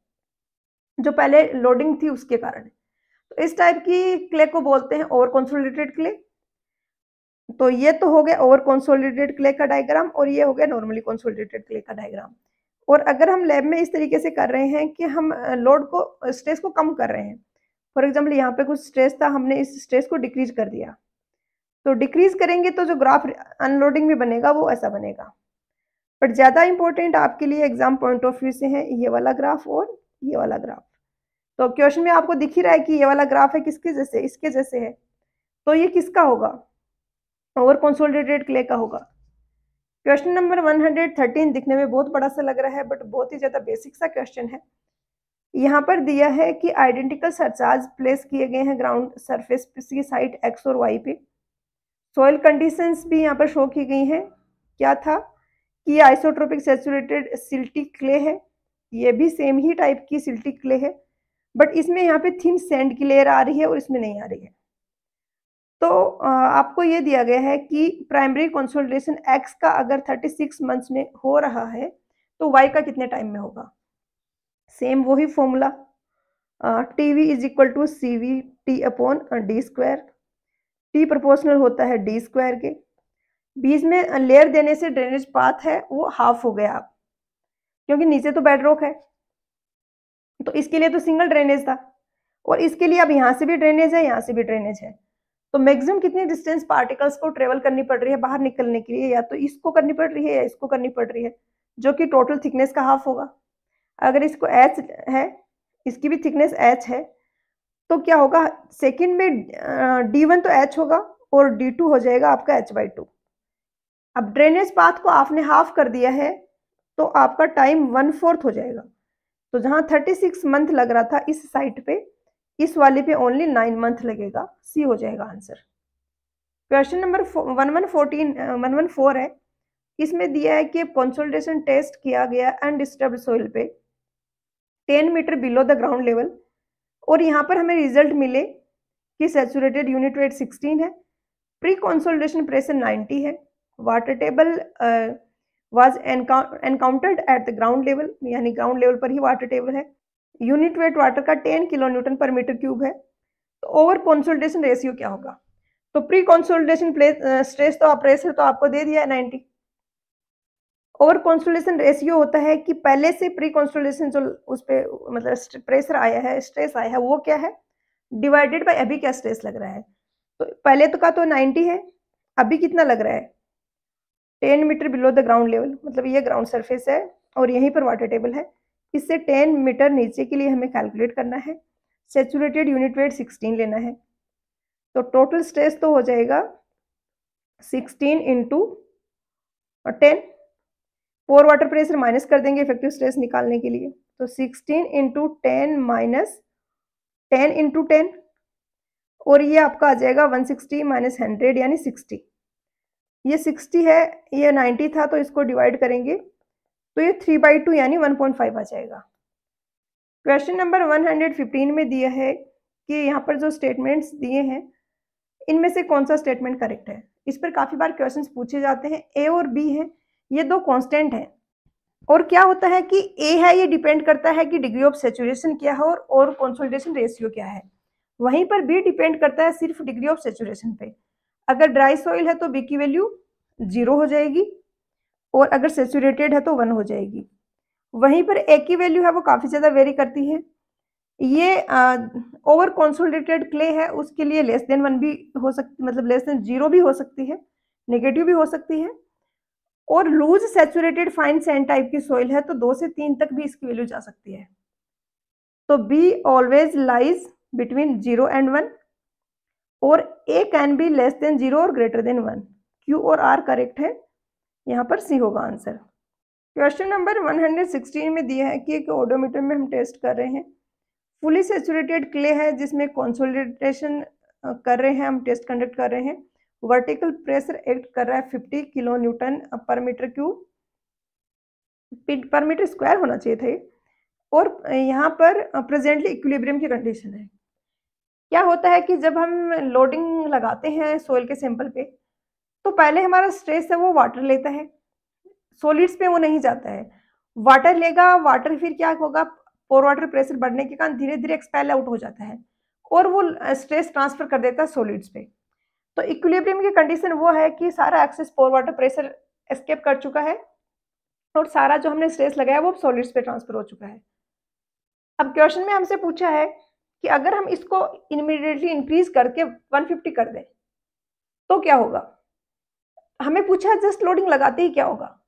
जो पहले लोडिंग थी उसके कारण। तो इस टाइप की क्ले को बोलते हैं ओवर कंसोलिडेटेड क्ले। तो ये तो हो गया ओवर कंसोलिडेटेड क्ले का डायग्राम, और ये हो गया नॉर्मली कंसोलिडेटेड क्ले का डायग्राम। और अगर हम लैब में इस तरीके से कर रहे हैं कि हम लोड को स्ट्रेस को कम कर रहे हैं, फॉर एग्जाम्पल यहाँ पे कुछ स्ट्रेस था, हमने इस स्ट्रेस को डिक्रीज कर दिया, तो डिक्रीज करेंगे तो जो ग्राफ अनलोडिंग में बनेगा वो ऐसा बनेगा। बट ज्यादा इंपॉर्टेंट आपके लिए एग्जाम पॉइंट ऑफ व्यू से है ये वाला ग्राफ और ये वाला ग्राफ। तो क्वेश्चन में आपको दिख ही रहा है कि ये वाला ग्राफ है किसके जैसे, इसके जैसे है, तो ये किसका होगा, ओवर कंसोलिडेटेड क्ले का होगा। क्वेश्चन नंबर 113 दिखने में बहुत बड़ा सा लग रहा है, बट बहुत ही ज्यादा बेसिक सा क्वेश्चन है। यहाँ पर दिया है कि आइडेंटिकल सरचार्ज प्लेस किए गए हैं ग्राउंड सरफेस की साइड एक्स और वाई पे। सॉइल कंडीशंस भी यहाँ पर शो की गई हैं। क्या था कि आइसोट्रोपिक सैचुरेटेड सिल्टी क्ले है, ये भी सेम ही टाइप की सिल्टी क्ले है, बट इसमें यहाँ पे थिन सैंड की लेयर आ रही है और इसमें नहीं आ रही है। तो आपको ये दिया गया है कि प्राइमरी कंसोलिडेशन एक्स का अगर 36 मंथ्स में हो रहा है तो वाई का कितने टाइम में होगा। सेम वही formula, TV is equal to C V T upon D square, T proportional होता है डी स्क्वायर के। बीच में लेयर देने से ड्रेनेज पाथ है वो हाफ हो गया आप, क्योंकि नीचे तो बेड रॉक है, तो इसके लिए तो सिंगल ड्रेनेज था, और इसके लिए अब यहाँ से भी ड्रेनेज है यहाँ से भी ड्रेनेज है। तो मैक्सिमम कितनी डिस्टेंस पार्टिकल्स को ट्रेवल करनी पड़ रही है बाहर निकलने के लिए, या तो इसको करनी पड़ रही है या इसको करनी पड़ रही है, जो कि टोटल थिकनेस का हाफ होगा। अगर इसको h है, इसकी भी थिकनेस h है, तो क्या होगा, सेकंड में d1 तो h होगा और d2 हो जाएगा आपका h/2। अब ड्रेनेज पाथ को आपने हाफ कर दिया है तो आपका टाइम 1/4 हो जाएगा। तो जहां 36 मंथ लग रहा था इस साइट पे, इस वाले पे ओनली 9 मंथ लगेगा, सी हो जाएगा आंसर। क्वेश्चन नंबर 114 है, इसमें दिया है कि कंसोलिडेशन टेस्ट किया गया अनडिस्टर्ब्ड सॉइल पे 10 metre below the ground level, और यहाँ पर हमें रिजल्ट मिले कि सैचुरेटेड यूनिट वेट 16 है, प्री कंसोलिडेशन प्रेशर 90 है, water table was encountered at the ground level, यानी ग्राउंड लेवल पर ही वाटर टेबल है, यूनिट वेट वाटर का 10 kilo newton per metre cube है। तो ओवर कंसोलिडेशन रेशियो क्या होगा, तो प्री कंसोलिडेशन स्ट्रेस तो प्रेशर तो आपको दे दिया है 90। ओवर कंसोलिडेशन रेशियो होता है कि पहले से प्री कंसोलिडेशन जो उस पे मतलब प्रेशर आया है, स्ट्रेस आया है, वो क्या है, डिवाइडेड बाय अभी क्या स्ट्रेस लग रहा है। तो पहले तो का तो 90 है, अभी कितना लग रहा है 10 metre below the ground level, मतलब ये ग्राउंड सरफेस है और यहीं पर वाटर टेबल है, इससे 10 मीटर नीचे के लिए हमें कैलकुलेट करना है, सैचुरेटेड यूनिट वेट 16 लेना है। तो टोटल स्ट्रेस तो हो जाएगा 16 इंटू 10, पोर वाटर प्रेशर माइनस कर देंगे इफेक्टिव स्ट्रेस निकालने के लिए, तो 16 इंटू 10 माइनस 10 इंटू 10, और ये आपका आ जाएगा 160 माइनस 100 यानी 60। ये 60 है, ये 90 था, तो इसको डिवाइड करेंगे तो ये 3/2 यानी 1.5 आ जाएगा। क्वेश्चन नंबर 115 में दिया है कि यहाँ पर जो स्टेटमेंट्स दिए हैं इनमें से कौन सा स्टेटमेंट करेक्ट है। इस पर काफी बार क्वेश्चंस पूछे जाते हैं। ए और बी है, ये दो कांस्टेंट हैं, और क्या होता है कि ए है ये डिपेंड करता है कि डिग्री ऑफ सैचुरेशन क्या है और कंसोलिडेशन रेशियो क्या है, वहीं पर बी डिपेंड करता है सिर्फ डिग्री ऑफ सैचुरेशन पे। अगर ड्राई सॉइल है तो बी की वैल्यू 0 हो जाएगी, और अगर सैचुरेटेड है तो 1 हो जाएगी। वहीं पर ए की वैल्यू है वो काफी ज्यादा वेरी करती है। ये ओवर कंसोलिडेटेड क्ले है, उसके लिए लेस देन 1 भी हो सकती, मतलब लेस देन 0 भी हो सकती है, नेगेटिव भी हो सकती है, और loose saturated fine sand type की सॉइल है तो 2 से 3 तक भी इसकी वैल्यू जा सकती है। तो be always lies between 0 and 1, और ए कैन बी लेस देन 0 और ग्रेटर देन 1। क्यू और आर करेक्ट है, यहाँ पर सी होगा आंसर। क्वेश्चन नंबर 116 में दिया है कि एक ओडोमीटर में हम टेस्ट कर रहे हैं फुली सैचुरेटेड क्ले है जिसमें कंसोलिडेशन कर रहे हैं, हम टेस्ट कंडक्ट कर रहे हैं। वर्टिकल प्रेशर एक्ट कर रहा है 50 kilo newton per metre cube पर मीटर स्क्वायर होना चाहिए थे। और यहाँ पर प्रेजेंटली इक्विलिब्रियम की कंडीशन है। क्या होता है कि जब हम लोडिंग लगाते हैं सोइल के सैंपल पे, तो पहले हमारा स्ट्रेस है वो वाटर लेता है, सॉलिड्स पे वो नहीं जाता है। वाटर लेगा, वाटर फिर क्या होगा, पोर वाटर प्रेशर बढ़ने के कारण धीरे धीरे एक्सपेल आउट हो जाता है और वो स्ट्रेस ट्रांसफर कर देता है सॉलिड्स पे। तो इक्विलिब्रियम की कंडीशन वो है कि सारा एक्सेस पोर वाटर प्रेशर एस्केप कर चुका है और सारा जो हमने स्ट्रेस लगाया वो सॉलिड्स पे ट्रांसफर हो चुका है। अब क्वेश्चन में हमसे पूछा है कि अगर हम इसको इमीडिएटली इंक्रीज करके 150 कर दें तो क्या होगा। हमें पूछा जस्ट लोडिंग लगाते ही क्या होगा,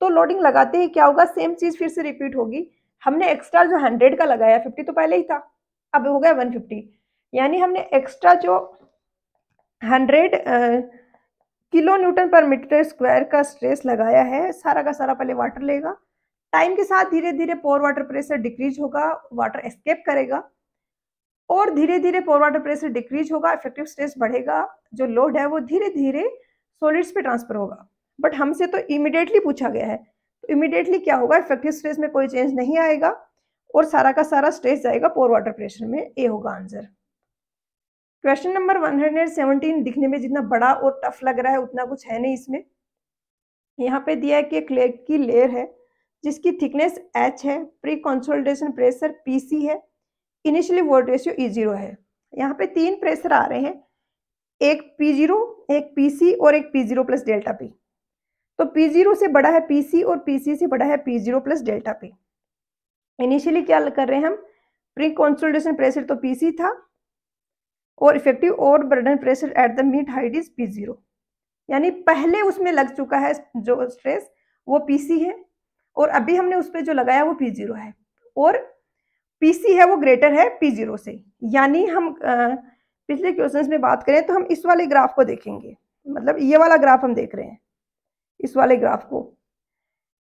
तो लोडिंग लगाते ही क्या होगा, सेम चीज फिर से रिपीट होगी। हमने एक्स्ट्रा जो 100 का लगाया, 50 तो पहले ही था, अब हो गया 150, यानी हमने एक्स्ट्रा जो 100 kilo newton per metre square का स्ट्रेस लगाया है, सारा का सारा पहले वाटर लेगा, टाइम के साथ धीरे धीरे पोर वाटर प्रेशर डिक्रीज होगा, वाटर एस्केप करेगा और धीरे धीरे पोर वाटर प्रेशर डिक्रीज होगा, इफेक्टिव स्ट्रेस बढ़ेगा, जो लोड है वो धीरे धीरे सॉलिड्स पे ट्रांसफर होगा। बट हमसे तो इमीडिएटली पूछा गया है, तो इमीडिएटली क्या होगा, इफेक्टिव स्ट्रेस में कोई चेंज नहीं आएगा और सारा का सारा स्ट्रेस जाएगा पोर वाटर प्रेशर में। ए होगा आंसर। क्वेश्चन नंबर 117 दिखने में जितना बड़ा और टफ लग रहा है उतना कुछ है नहीं इसमें। यहाँ पे दिया है कि क्ले की लेयर है जिसकी थिकनेस H है, प्री कंसोलिडेशन प्रेशर PC है, इनिशियली वोल्ट रेशियो E0 है। यहाँ पे 3 प्रेशर आ रहे हैं, एक P0, एक PC और एक P0 प्लस डेल्टा P। तो P0 से बड़ा है PC और PC से बड़ा है P0 plus delta P। Initially क्या कर रहे हैं हम, प्री कंसोलिडेशन प्रेशर तो PC था और इफेक्टिव और burden pressure at the mid height is P0, यानी पहले उसमें लग चुका है जो स्ट्रेस वो PC है और अभी हमने उस पर जो लगाया वो P0 है और PC है वो ग्रेटर है P0 से। यानी हम पिछले क्वेश्चंस में बात करें तो हम इस वाले ग्राफ को देखेंगे, मतलब ये वाला ग्राफ हम देख रहे हैं इस वाले ग्राफ को।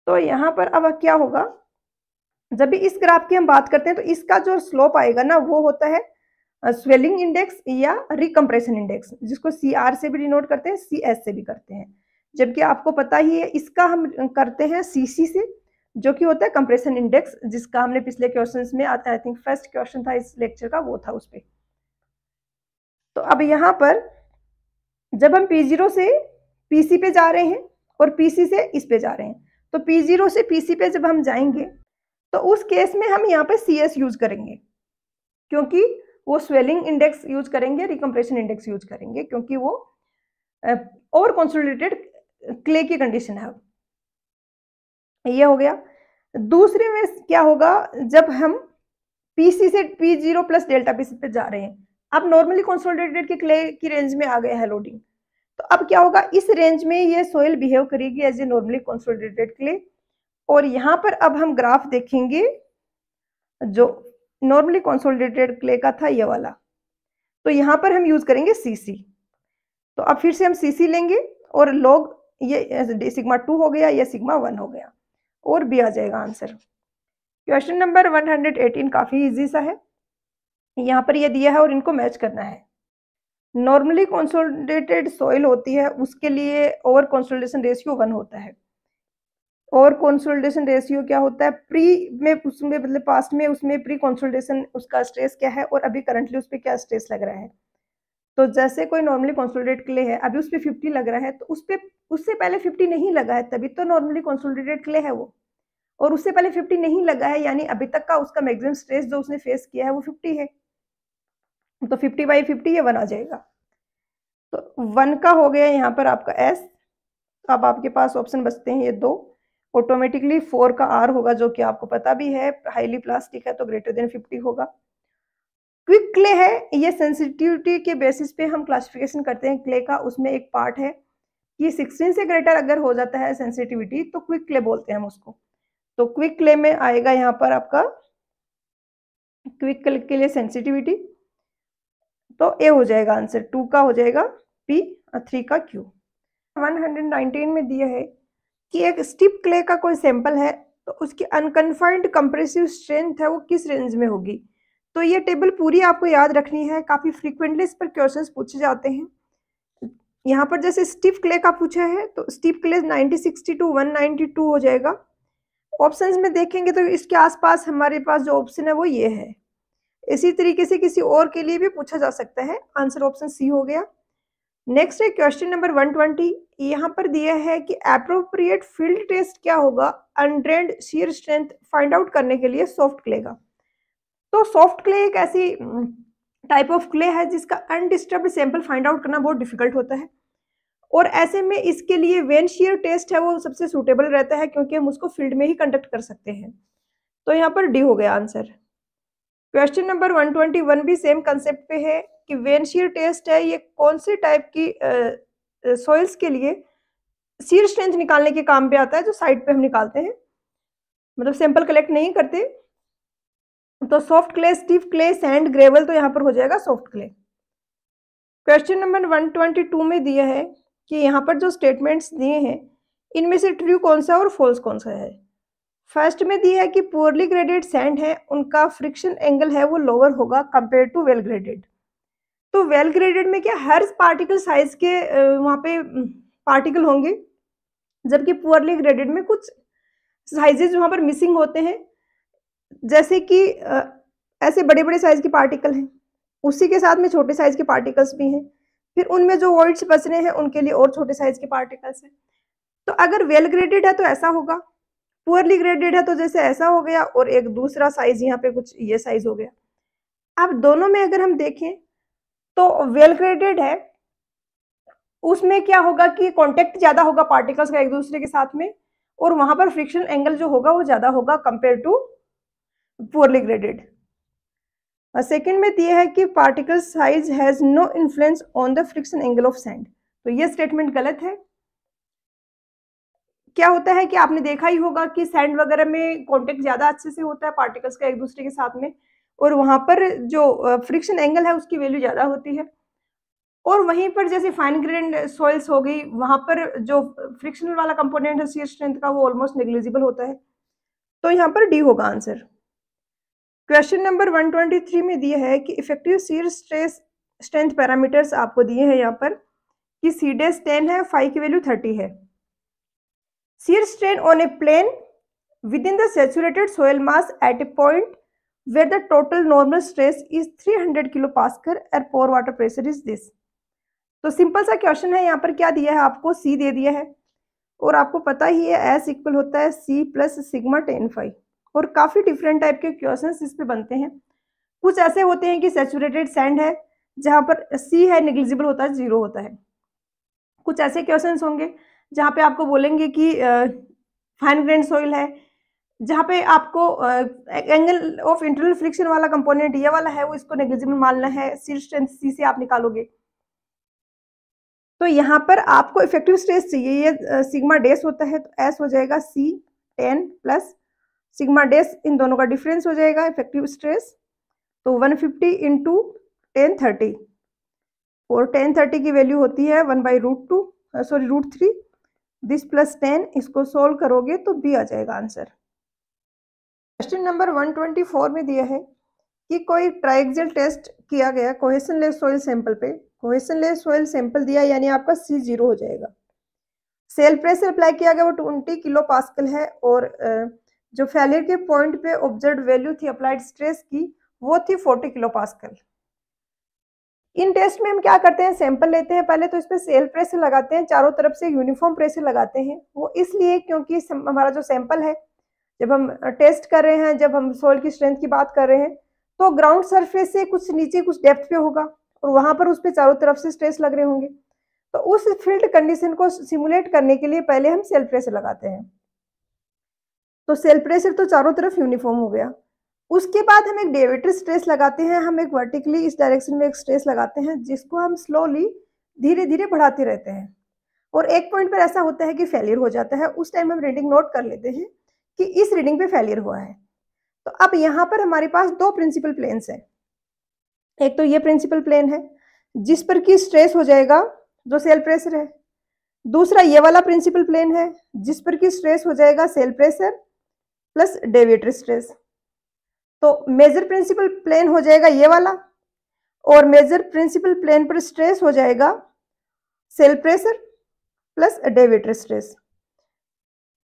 तो यहाँ पर अब क्या होगा, जब भी इस ग्राफ की हम बात करते हैं तो इसका जो स्लोप आएगा ना वो होता है स्वेलिंग इंडेक्स या रिकम्प्रेशन इंडेक्स, जिसको CR से भी डिनोट करते हैं, CS से भी करते हैं। जबकि आपको पता ही है इसका हम करते हैं CC से, जो कि होता है कंप्रेशन इंडेक्स, जिसका हमने पिछले क्वेश्चंस में आता है, आई थिंक फर्स्ट क्वेश्चन था इस लेक्चर का वो था उस पे। तो अब यहाँ पर जब हम P0 से PC पे जा रहे हैं और PC से इस पे जा रहे हैं, तो P0 से PC पे जब हम जाएंगे तो उस केस में हम यहाँ पे CS यूज करेंगे, क्योंकि वो स्वेलिंग इंडेक्स यूज करेंगे, रिकम्प्रेशन इंडेक्स यूज करेंगे, क्योंकि वो ओवर कंसोलिडेटेड क्ले की कंडीशन है। ये हो गया। दूसरे में क्या होगा, जब हम PC से P0 प्लस डेल्टा P पे जा रहे हैं, अब नॉर्मली कंसोलिडेटेड के क्ले की रेंज में आ गया है लोडिंग, तो अब क्या होगा, इस रेंज में ये सोइल बिहेव करेगी as a normally consolidated clay. और यहाँ पर अब हम ग्राफ देखेंगे जो नॉर्मली कंसोलिडेटेड क्ले का था ये वाला, तो यहाँ पर हम यूज करेंगे CC। तो अब फिर से हम CC लेंगे और लॉग ये सिग्मा 2 हो गया, ये सिग्मा 1 हो गया और B आ जाएगा आंसर। क्वेश्चन नंबर 118 काफी इजी सा है, यहाँ पर ये दिया है और इनको मैच करना है। नॉर्मली कंसोलिडेटेड सॉइल होती है उसके लिए ओवर कंसोलिडेशन रेशियो 1 होता है। और कंसोलिडेशन रेशियो क्या होता है, प्री में उसमें मतलब पास्ट में उसमें प्री कंसोलिडेशन उसका स्ट्रेस क्या है और अभी करंटली उस पर क्या स्ट्रेस लग रहा है। तो जैसे कोई नॉर्मली कंसोलिडेटेड क्ले है, अभी उस पर 50 लग रहा है, तो उस पर उससे पहले 50 नहीं लगा है, तभी तो नॉर्मली कंसोलिडेटेड क्ले है वो, और उससे पहले 50 नहीं लगा है, यानी अभी तक का उसका मैक्सिमम स्ट्रेस जो उसने फेस किया है वो 50 है। तो 50/50 ये 1 आ जाएगा। तो 1 का हो गया यहाँ पर आपका S। अब आपके पास ऑप्शन बचते हैं ये 2, ऑटोमेटिकली 4 का R होगा, जो कि आपको पता भी है, हाईली प्लास्टिक है तो ग्रेटर देन 50 होगा। क्विक क्ले है, ये सेंसिटिविटी के बेसिस पे हम क्लासिफिकेशन करते हैं क्ले का, उसमें एक पार्ट है कि 16 से ग्रेटर अगर हो जाता है सेंसिटिविटी तो क्विक क्ले बोलते हैं हम उसको। तो क्विक क्ले में आएगा यहाँ पर आपका क्विक क्ले के लिए सेंसिटिविटी, तो ए हो जाएगा आंसर, 2 का हो जाएगा P, 3 का Q। 119 में दिया है कि एक स्टिप क्ले का कोई सैंपल है तो उसकी अनकन्फाइंड कंप्रेसिव स्ट्रेंथ है वो किस रेंज में होगी। तो ये टेबल पूरी आपको याद रखनी है, काफ़ी फ्रीक्वेंटली इस पर क्वेश्चंस पूछे जाते हैं। यहाँ पर जैसे स्टिफ क्ले का पूछा है तो स्टिफ क्ले 9060 टू 192 हो जाएगा। ऑप्शंस में देखेंगे तो इसके आसपास हमारे पास जो ऑप्शन है वो ये है। इसी तरीके से किसी और के लिए भी पूछा जा सकता है। आंसर ऑप्शन सी हो गया। नेक्स्ट है क्वेश्चन नंबर 120। यहाँ पर दिया है कि एप्रोप्रिएट फील्ड टेस्ट क्या होगा अनड्रेन्ड shear स्ट्रेंथ फाइंड आउट करने के लिए सॉफ्ट क्ले का। तो सॉफ्ट क्ले एक ऐसी टाइप ऑफ क्ले है जिसका अनडिस्टर्ब्ड सैंपल फाइंड आउट करना बहुत डिफिकल्ट होता है, और ऐसे में इसके लिए वेन shear टेस्ट है वो सबसे सूटेबल रहता है, क्योंकि हम उसको फील्ड में ही कंडक्ट कर सकते हैं। तो यहाँ पर डी हो गया आंसर। क्वेश्चन नंबर 121 भी सेम कंसेप्ट पे है कि वेन shear टेस्ट है ये कौन से टाइप की सॉइल्स के लिए shear स्ट्रेंथ निकालने के काम पे आता है, जो साइड पे हम निकालते हैं, मतलब सैंपल कलेक्ट नहीं करते। तो soft clay, stiff clay, sand, gravel, तो यहाँ पर हो जाएगा सॉफ्ट क्ले। क्वेश्चन नंबर 122 में दिया है कि यहाँ पर जो स्टेटमेंट्स दिए हैं इनमें से ट्रू कौन सा और फॉल्स कौन सा है। फर्स्ट में दिया है कि पुअरली ग्रेडेड सैंड है उनका फ्रिक्शन एंगल है वो लोअर होगा कंपेयर टू वेल ग्रेडेड। तो वेल ग्रेडेड में क्या हर पार्टिकल साइज के वहाँ पे पार्टिकल होंगे, जबकि पुअरली ग्रेडेड में कुछ साइजेज वहाँ पर मिसिंग होते हैं, जैसे कि ऐसे बड़े बड़े साइज के पार्टिकल हैं, उसी के साथ में छोटे साइज के पार्टिकल्स भी हैं, फिर उनमें जो वॉइड्स बच रहे हैं उनके लिए और छोटे साइज के पार्टिकल्स हैं। तो अगर वेल ग्रेडेड है तो ऐसा होगा, पुअरली ग्रेडेड है तो जैसे ऐसा हो गया, और एक दूसरा साइज यहाँ पे कुछ ये साइज हो गया। अब दोनों में अगर हम देखें तो वेल ग्रेडेड है उसमें क्या होगा कि कांटेक्ट ज्यादा होगा पार्टिकल्स का एक दूसरे के साथ में, और वहां पर फ्रिक्शन एंगल जो होगा वो ज्यादा होगा compare to poorly graded. Second में दिया है कि particle size has no influence on the friction angle of sand. तो ये स्टेटमेंट गलत है। क्या होता है कि आपने देखा ही होगा कि सैंड वगैरह में कांटेक्ट ज्यादा अच्छे से होता है पार्टिकल्स का एक दूसरे के साथ में, और वहां पर जो फ्रिक्शन एंगल है उसकी वैल्यू ज्यादा होती है। और वहीं पर जैसे फाइन ग्रेन्ड सॉइल्स हो गई, वहां पर जो फ्रिक्शनल वाला कंपोनेंट है shear स्ट्रेंथ का वो ऑलमोस्ट नेग्लिजिबल होता है। तो यहाँ पर डी होगा आंसर। क्वेश्चन नंबर 123 में दिया है कि effective shear stress strength parameters आपको दिए हैं यहाँ पर कि सी डेस 10 है, फाई की वैल्यू 30 है। shear strain on a plane within the saturated soil mass at a point where the total normal stress is 300 kilopascal and pore water pressure is this। तो सिंपल सा क्वेश्चन है, यहाँ पर क्या दिया है आपको, सी दे दिया है, और आपको पता ही है एस इक्वल होता है C plus sigma tan phi, और काफी डिफरेंट टाइप के क्वेश्चंस इस पे बनते हैं। कुछ ऐसे होते हैं कि सैचुरेटेड सैंड है जहां पर सी है नेग्लिजिबल होता है, जीरो होता है। कुछ ऐसे क्वेश्चंस होंगे जहाँ पे आपको बोलेंगे कि फाइन ग्रेन सॉइल है जहाँ पे आपको एंगल ऑफ इंटरनल फ्रिक्शन वाला कंपोनेंट ये वाला है वो इसको नेग्लिजिबल मानना है, shear स्ट्रेंथ सी से आप निकालोगे। तो यहाँ पर आपको इफेक्टिव स्ट्रेस चाहिए, ये सिग्मा डेस होता है तो एस हो जाएगा सी 10 प्लस सिग्मा डेस, इन दोनों का डिफरेंस हो जाएगा इफेक्टिव स्ट्रेस, तो 150 इंटू 1030, और 1030 की वैल्यू होती है 1/√2 सॉरी √3, दिस प्लस 10, इसको सोल्व करोगे तो बी आ जाएगा आंसर। क्वेश्चन नंबर 124 में दिया है कि कोई ट्राइएक्सियल टेस्ट किया गया कोहेशनलेस सॉइल सैंपल पे, कोहेशनलेस सॉइल सैंपल दिया यानी आपका सी 0 हो जाएगा। सेल प्रेशर अप्लाई किया गया वो 20 किलो पास्कल है, और जो फेलियर के पॉइंट पे ऑब्जर्व वैल्यू थी अप्लाइड स्ट्रेस की वो थी 40 किलो पास्कल। इन टेस्ट में हम क्या करते हैं, सैंपल लेते हैं पहले, तो इस पर सेल प्रेशर लगाते हैं, चारों तरफ से यूनिफॉर्म प्रेशर लगाते हैं। वो इसलिए क्योंकि हमारा जो सैंपल है जब हम टेस्ट कर रहे हैं, जब हम सॉइल की स्ट्रेंथ की बात कर रहे हैं, तो ग्राउंड सरफेस से कुछ नीचे कुछ डेप्थ पे होगा, और वहां पर उस पर चारों तरफ से स्ट्रेस लग रहे होंगे। तो उस फील्ड कंडीशन को सिमुलेट करने के लिए पहले हम सेल प्रेशर लगाते हैं। तो सेल प्रेशर तो चारों तरफ यूनिफॉर्म हो गया। उसके बाद हम एक डेविएटर स्ट्रेस लगाते हैं, हम एक वर्टिकली इस डायरेक्शन में एक स्ट्रेस लगाते हैं जिसको हम स्लोली धीरे धीरे बढ़ाते रहते हैं, और एक पॉइंट पर ऐसा होता है कि फेलियर हो जाता है। उस टाइम हम रीडिंग नोट कर लेते हैं कि इस रीडिंग पे फेलियर हुआ है। तो अब यहाँ पर हमारे पास दो प्रिंसिपल प्लेन्स हैं, एक तो ये प्रिंसिपल प्लेन है जिस पर की स्ट्रेस हो जाएगा जो सेल प्रेशर है, दूसरा ये वाला प्रिंसिपल प्लेन है जिस पर की स्ट्रेस हो जाएगा सेल प्रेशर प्लस डेविएटर स्ट्रेस। तो मेजर प्रिंसिपल प्लेन हो जाएगा ये वाला, और मेजर प्रिंसिपल प्लेन पर स्ट्रेस हो जाएगा सेल प्रेशर प्लस डेविएटर स्ट्रेस।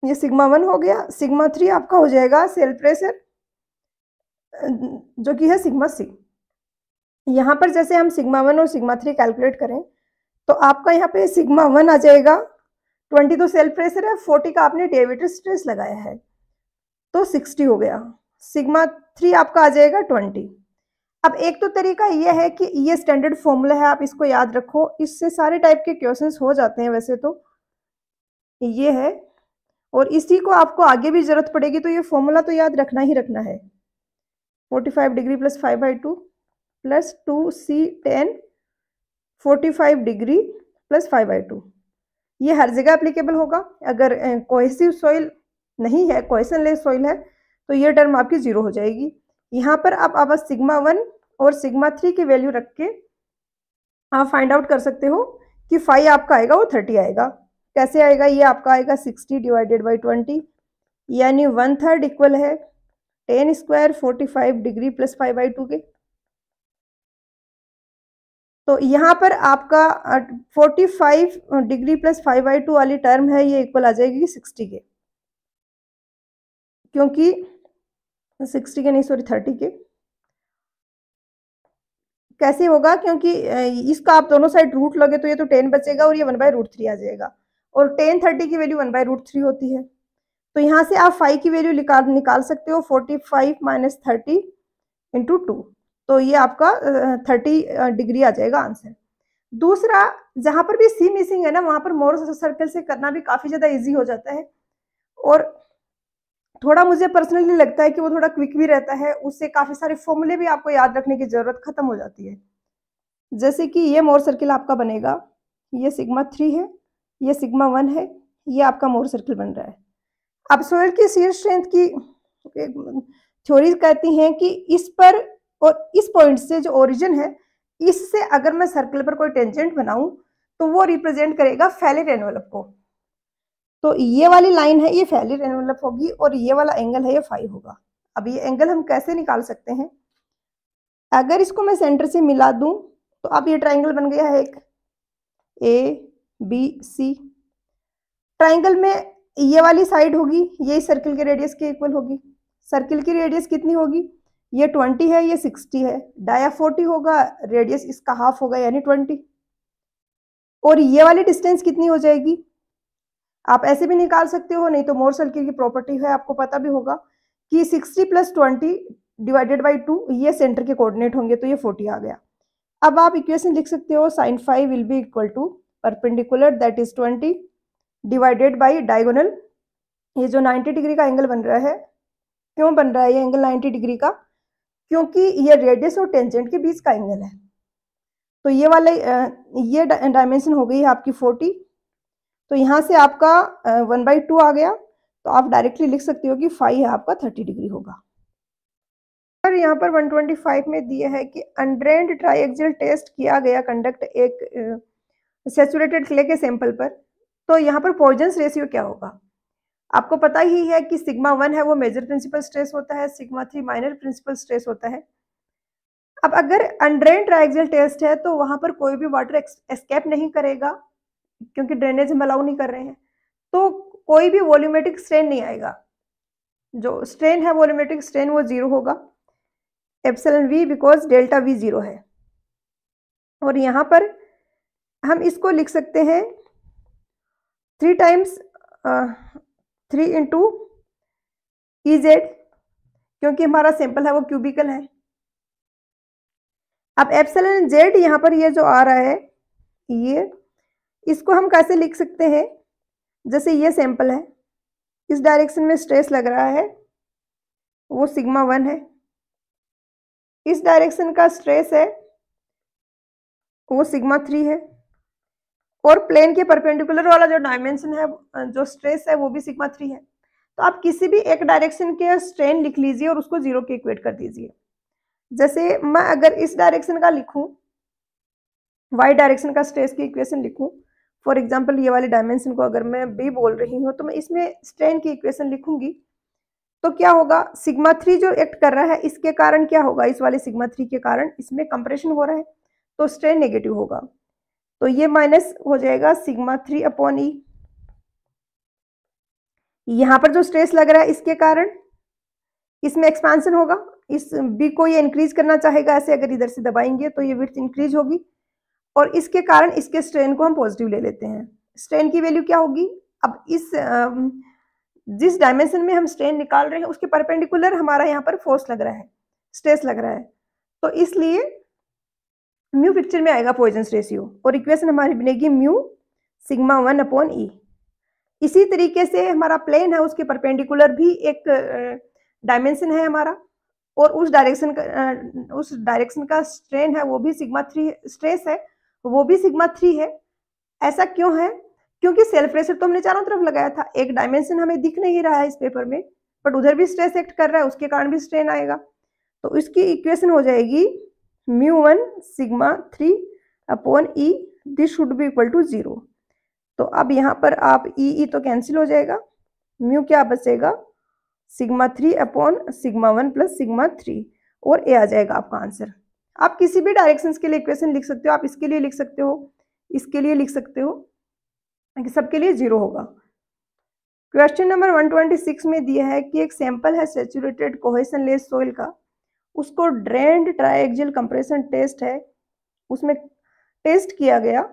ये सिग्मा 1 हो गया। सिग्मा 3 आपका हो जाएगा सेल प्रेशर जो कि है सिग्मा सी। यहाँ पर जैसे हम सिग्मा 1 और सिग्मा 3 कैलकुलेट करें तो आपका यहाँ पे सिग्मा 1 आ जाएगा 20 तो सेल प्रेशर है, 40 का आपने डेविएटर स्ट्रेस लगाया है तो 60 हो गया। सिग्मा 3 आपका आ जाएगा 20। अब एक तो तरीका ये है कि ये स्टैंडर्ड फॉर्मूला है, आप इसको याद रखो, इससे सारे टाइप के क्वेश्चंस हो जाते हैं वैसे तो। ये है, और इसी को आपको आगे भी जरूरत पड़ेगी तो ये फॉर्मूला तो याद रखना ही रखना है। 45 degree plus 5/2 plus 2c10 45 degree plus 5/2। ये हर जगह एप्लीकेबल होगा। अगर कोहेसिव सॉइल नहीं है, कोहेशनलेस सॉइल है, तो ये टर्म आपकी 0 हो जाएगी। यहाँ पर आप सिग्मा 1 और सिग्मा 3 की वैल्यू रख के आप फाइंड आउट कर सकते हो कि फाई आपका आएगा वो 30 आएगा। कैसे आएगा? ये आपका आएगा 60 डिवाइडेड बाई 20, यानी 1/3 इक्वल है 10 स्क्वायर 45 डिग्री प्लस 5/2 के। तो यहाँ पर आपका 45 डिग्री प्लस 5/2 वाली टर्म है, ये इक्वल आ जाएगी 60 के, क्योंकि 60 के नहीं सॉरी 30 के। कैसे होगा? क्योंकि इसका आप दोनों साइड रूट लोगे तो ये तो 10 बचेगा और ये 1/√3 आ जाएगा, और 10 30 की वैल्यू 1/√3 होती है। तो यहाँ से आप 5 की वैल्यू निकाल सकते हो, 45 माइनस 30 इंटू 2, तो ये आपका 30 डिग्री आ जाएगा आंसर। दूसरा, जहां पर भी सी मिसिंग है ना, वहां पर मोर सर्कल से करना भी काफी ज्यादा इजी हो जाता है, और थोड़ा मुझे पर्सनली लगता है कि वो थोड़ा क्विक भी रहता है, उससे काफी सारे फॉर्मूले भी आपको याद रखने की जरूरत खत्म हो जाती है। जैसे कि ये मोर सर्किल आपका बनेगा, ये सिग्मा 3 है, ये सिग्मा 1 है, ये आपका मोर सर्किल बन रहा है। अब सोइल की शियर स्ट्रेंथ की थ्योरी कहती हैं कि इस पर और इस पॉइंट से जो ओरिजिन है, इससे अगर मैं सर्कल पर कोई टेंजेंट बनाऊं तो वो रिप्रेजेंट करेगा फेलियर एनवेलप को। तो ये वाली लाइन है, ये फेलियर एनवेलप होगी, और ये वाला एंगल है, ये फाई होगा। अब ये एंगल हम कैसे निकाल सकते हैं? अगर इसको मैं सेंटर से मिला दूं तो अब ये ट्राइंगल बन गया है एक ABC। ट्राइंगल में ये वाली साइड होगी, ये सर्किल के रेडियस के इक्वल होगी। सर्किल की रेडियस कितनी होगी? ये 20 है, ये 60 है, डाया 40 होगा, रेडियस इसका हाफ होगा यानी 20। और ये वाली डिस्टेंस कितनी हो जाएगी? आप ऐसे भी निकाल सकते हो, नहीं तो मोर सर्किल की प्रॉपर्टी है, आपको पता भी होगा कि 60 प्लस 20 डिवाइडेड बाई 2 ये सेंटर के कोऑर्डिनेट होंगे, तो ये 40 आ गया। अब आप इक्वेशन लिख सकते हो sin phi will be equal to perpendicular that is 20 divided by diagonal. ये जो 90 डिग्री का एंगल बन रहा है, क्यों बन रहा है ये एंगल 90 डिग्री का? क्योंकि ये रेडियस और टेंजेंट के बीच का एंगल है। तो ये वाला ये डायमेंशन हो गई है आपकी 40, तो यहाँ से आपका 1/2 आ गया, तो आप डायरेक्टली लिख सकते हो कि फाई है आपका 30 डिग्री होगा। और यहाँ पर 125 में दिया है कि अनड्रेन्ड ट्राइएक्सियल टेस्ट किया गया कंडक्ट एक सैचुरेटेड क्ले के सैंपल पर, तो यहाँ पर पॉइजन्स रेशियो क्या होगा? आपको पता ही है कि सिग्मा 1 है वो मेजर प्रिंसिपल स्ट्रेस होता है, सिग्मा 3 माइनर प्रिंसिपल स्ट्रेस होता है। अब अगर अनड्रेन्ड ट्राइएक्सियल टेस्ट है तो वहां पर कोई भी वाटर एस्केप नहीं करेगा, क्योंकि ड्रेनेज हम अलाउ नहीं कर रहे हैं, तो कोई भी वॉल्यूमेट्रिक स्ट्रेन नहीं आएगा। जो स्ट्रेन है वॉल्यूमेट्रिक स्ट्रेन वो 0 होगा, epsilon V, because delta V 0 है। और यहाँ पर हम इसको लिख सकते हैं 3 टाइम्स 3 इंटू EZ, क्योंकि हमारा सैंपल है वो क्यूबिकल है। अब एप्सिलॉन Z यहाँ पर ये जो आ रहा है, ये इसको हम कैसे लिख सकते हैं? जैसे ये सैंपल है, इस डायरेक्शन में स्ट्रेस लग रहा है, वो सिग्मा 1 है, इस डायरेक्शन का स्ट्रेस है वो सिग्मा 3 है, और प्लेन के परपेंडिकुलर वाला जो डायमेंशन है, जो स्ट्रेस है, वो भी सिग्मा 3 है। तो आप किसी भी एक डायरेक्शन के स्ट्रेन लिख लीजिए और उसको 0 के इक्वेट कर दीजिए। जैसे मैं अगर इस डायरेक्शन का लिखूं, वाई डायरेक्शन का स्ट्रेस की इक्वेशन लिखूं, फॉर एग्जाम्पल ये वाले डायमेंशन को अगर मैं B बोल रही हूँ, तो मैं इसमें स्ट्रेन की इक्वेशन लिखूंगी तो क्या होगा, सिग्मा 3 जो एक्ट कर रहा है इसके कारण क्या होगा, इस वाले सिग्मा 3 के कारण इसमें कंप्रेशन हो रहा है तो स्ट्रेन नेगेटिव होगा। तो ये माइनस हो जाएगा सिग्मा 3 अपॉन ई। यहाँ पर जो स्ट्रेस लग रहा है इसके कारण इसमें एक्सपेंशन होगा, इस बी को ये इंक्रीज करना चाहेगा ऐसे, अगर इधर से दबाएंगे तो ये विड्थ इंक्रीज होगी और इसके कारण इसके स्ट्रेन को हम पॉजिटिव ले लेते हैं। स्ट्रेन की वैल्यू क्या होगी, अब इस जिस डायमेंशन में हम स्ट्रेन निकाल रहे हैं उसके परपेंडिकुलर हमारा यहाँ पर फोर्स लग रहा है, स्ट्रेस लग रहा है, तो इसलिए म्यू पिक्चर में आएगा पॉइजन्स रेशियो और इक्वेशन हमारी बनेगी म्यू सिग्मा 1 अपॉन ई। इसी तरीके से हमारा प्लेन है उसके परपेंडिकुलर भी एक डायमेंशन है हमारा और उस डायरेक्शन का स्ट्रेन है वो भी सिग्मा 3, स्ट्रेस है वो भी सिग्मा 3 है। ऐसा क्यों है, क्योंकि सेल्फ प्रेशर तो हमने चारों तरफ लगाया था, एक डायमेंशन हमें दिख नहीं रहा है इस पेपर में, बट उधर भी स्ट्रेस एक्ट कर रहा है उसके कारण भी स्ट्रेन आएगा। तो इसकी इक्वेशन हो जाएगी μ1 sigma 3 upon E, this should be equal to 0। तो अब यहाँ पर आप ई तो कैंसिल हो जाएगा, म्यू क्या बचेगा sigma 3 upon sigma 1 plus sigma 3 और ए आ जाएगा आपका आंसर। आप किसी भी डायरेक्शंस के लिए इक्वेशन लिख सकते हो, आप इसके लिए लिख सकते हो, इसके लिए लिख सकते हो, सबके लिए 0 होगा। क्वेश्चन नंबर 126 में दिया है कि एक सैंपल है सैचुरेटेड कोहेशन लेस सोइल का, उसको ड्रेन्ड ट्राइएक्सियल कंप्रेशन टेस्ट है, उसमें टेस्ट किया गया,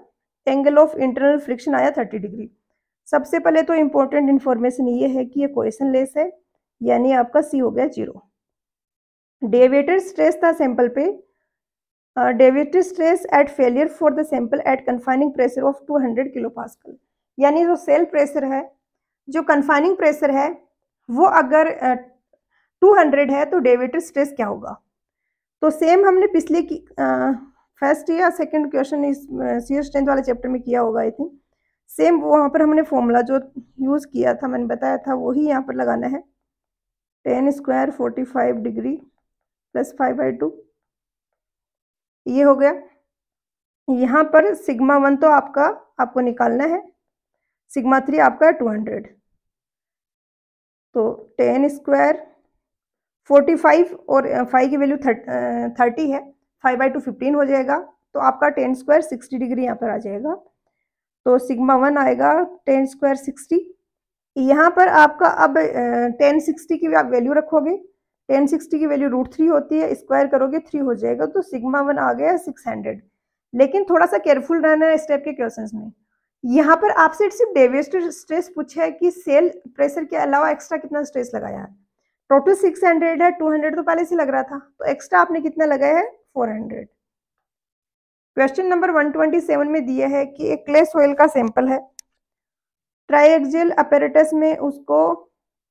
एंगल ऑफ इंटरनल फ्रिक्शन आया 30 डिग्री। सबसे पहले तो इम्पोर्टेंट इन्फॉर्मेशन ये है कि ये कोहेशन लेस है, यानी आपका सी हो गया 0। डेविएटेड स्ट्रेस था सैंपल पे, deviated stress eight failure for the sample at confining pressure of 200 kilo pascal, यानी जो सेल प्रेशर है, जो कन्फाइनिंग प्रेशर है वो अगर 200 है तो डेविएटेड स्ट्रेस क्या होगा। तो सेम हमने पिछले की फर्स्ट या सेकंड क्वेश्चन इस शियर स्ट्रेंथ वाले चैप्टर में किया होगा आई थिंक, सेम वहाँ पर हमने फॉर्मूला जो यूज़ किया था मैंने बताया था वही यहाँ पर लगाना है, tan स्क्वायर 45 डिग्री प्लस 5/2, ये हो गया। यहाँ पर सिग्मा 1 तो आपको निकालना है, सिग्मा 3 आपका 200, तो tan स्क्वायर 45 और 5 की वैल्यू 30 है, 5/2 15 हो जाएगा, तो आपका tan स्क्वायर 60 डिग्री यहाँ पर आ जाएगा। तो सिग्मा 1 आएगा tan स्क्वायर 60। यहाँ पर आपका अब tan 60 की आप वैल्यू रखोगे, tan 60 की वैल्यू √3 होती है, स्क्वायर करोगे 3 हो जाएगा, तो सिग्मा 1 आ गया 600। लेकिन थोड़ा सा केयरफुल रहना है इस टाइप के क्वेश्चंस में। यहाँ पर आपसे सिर्फ डेविएटेड स्ट्रेस पूछा है कि सेल प्रेशर के अलावा एक्स्ट्रा कितना स्ट्रेस लगाया है। टोटल 600 है, 200 तो पहले से लग रहा था, तो एक्स्ट्रा आपने कितना लगाया है 400। क्वेश्चन नंबर 127 में दिया है कि एक क्ले सॉइल का सैंपल है, ट्राइएक्सियल अपैरेटस में उसको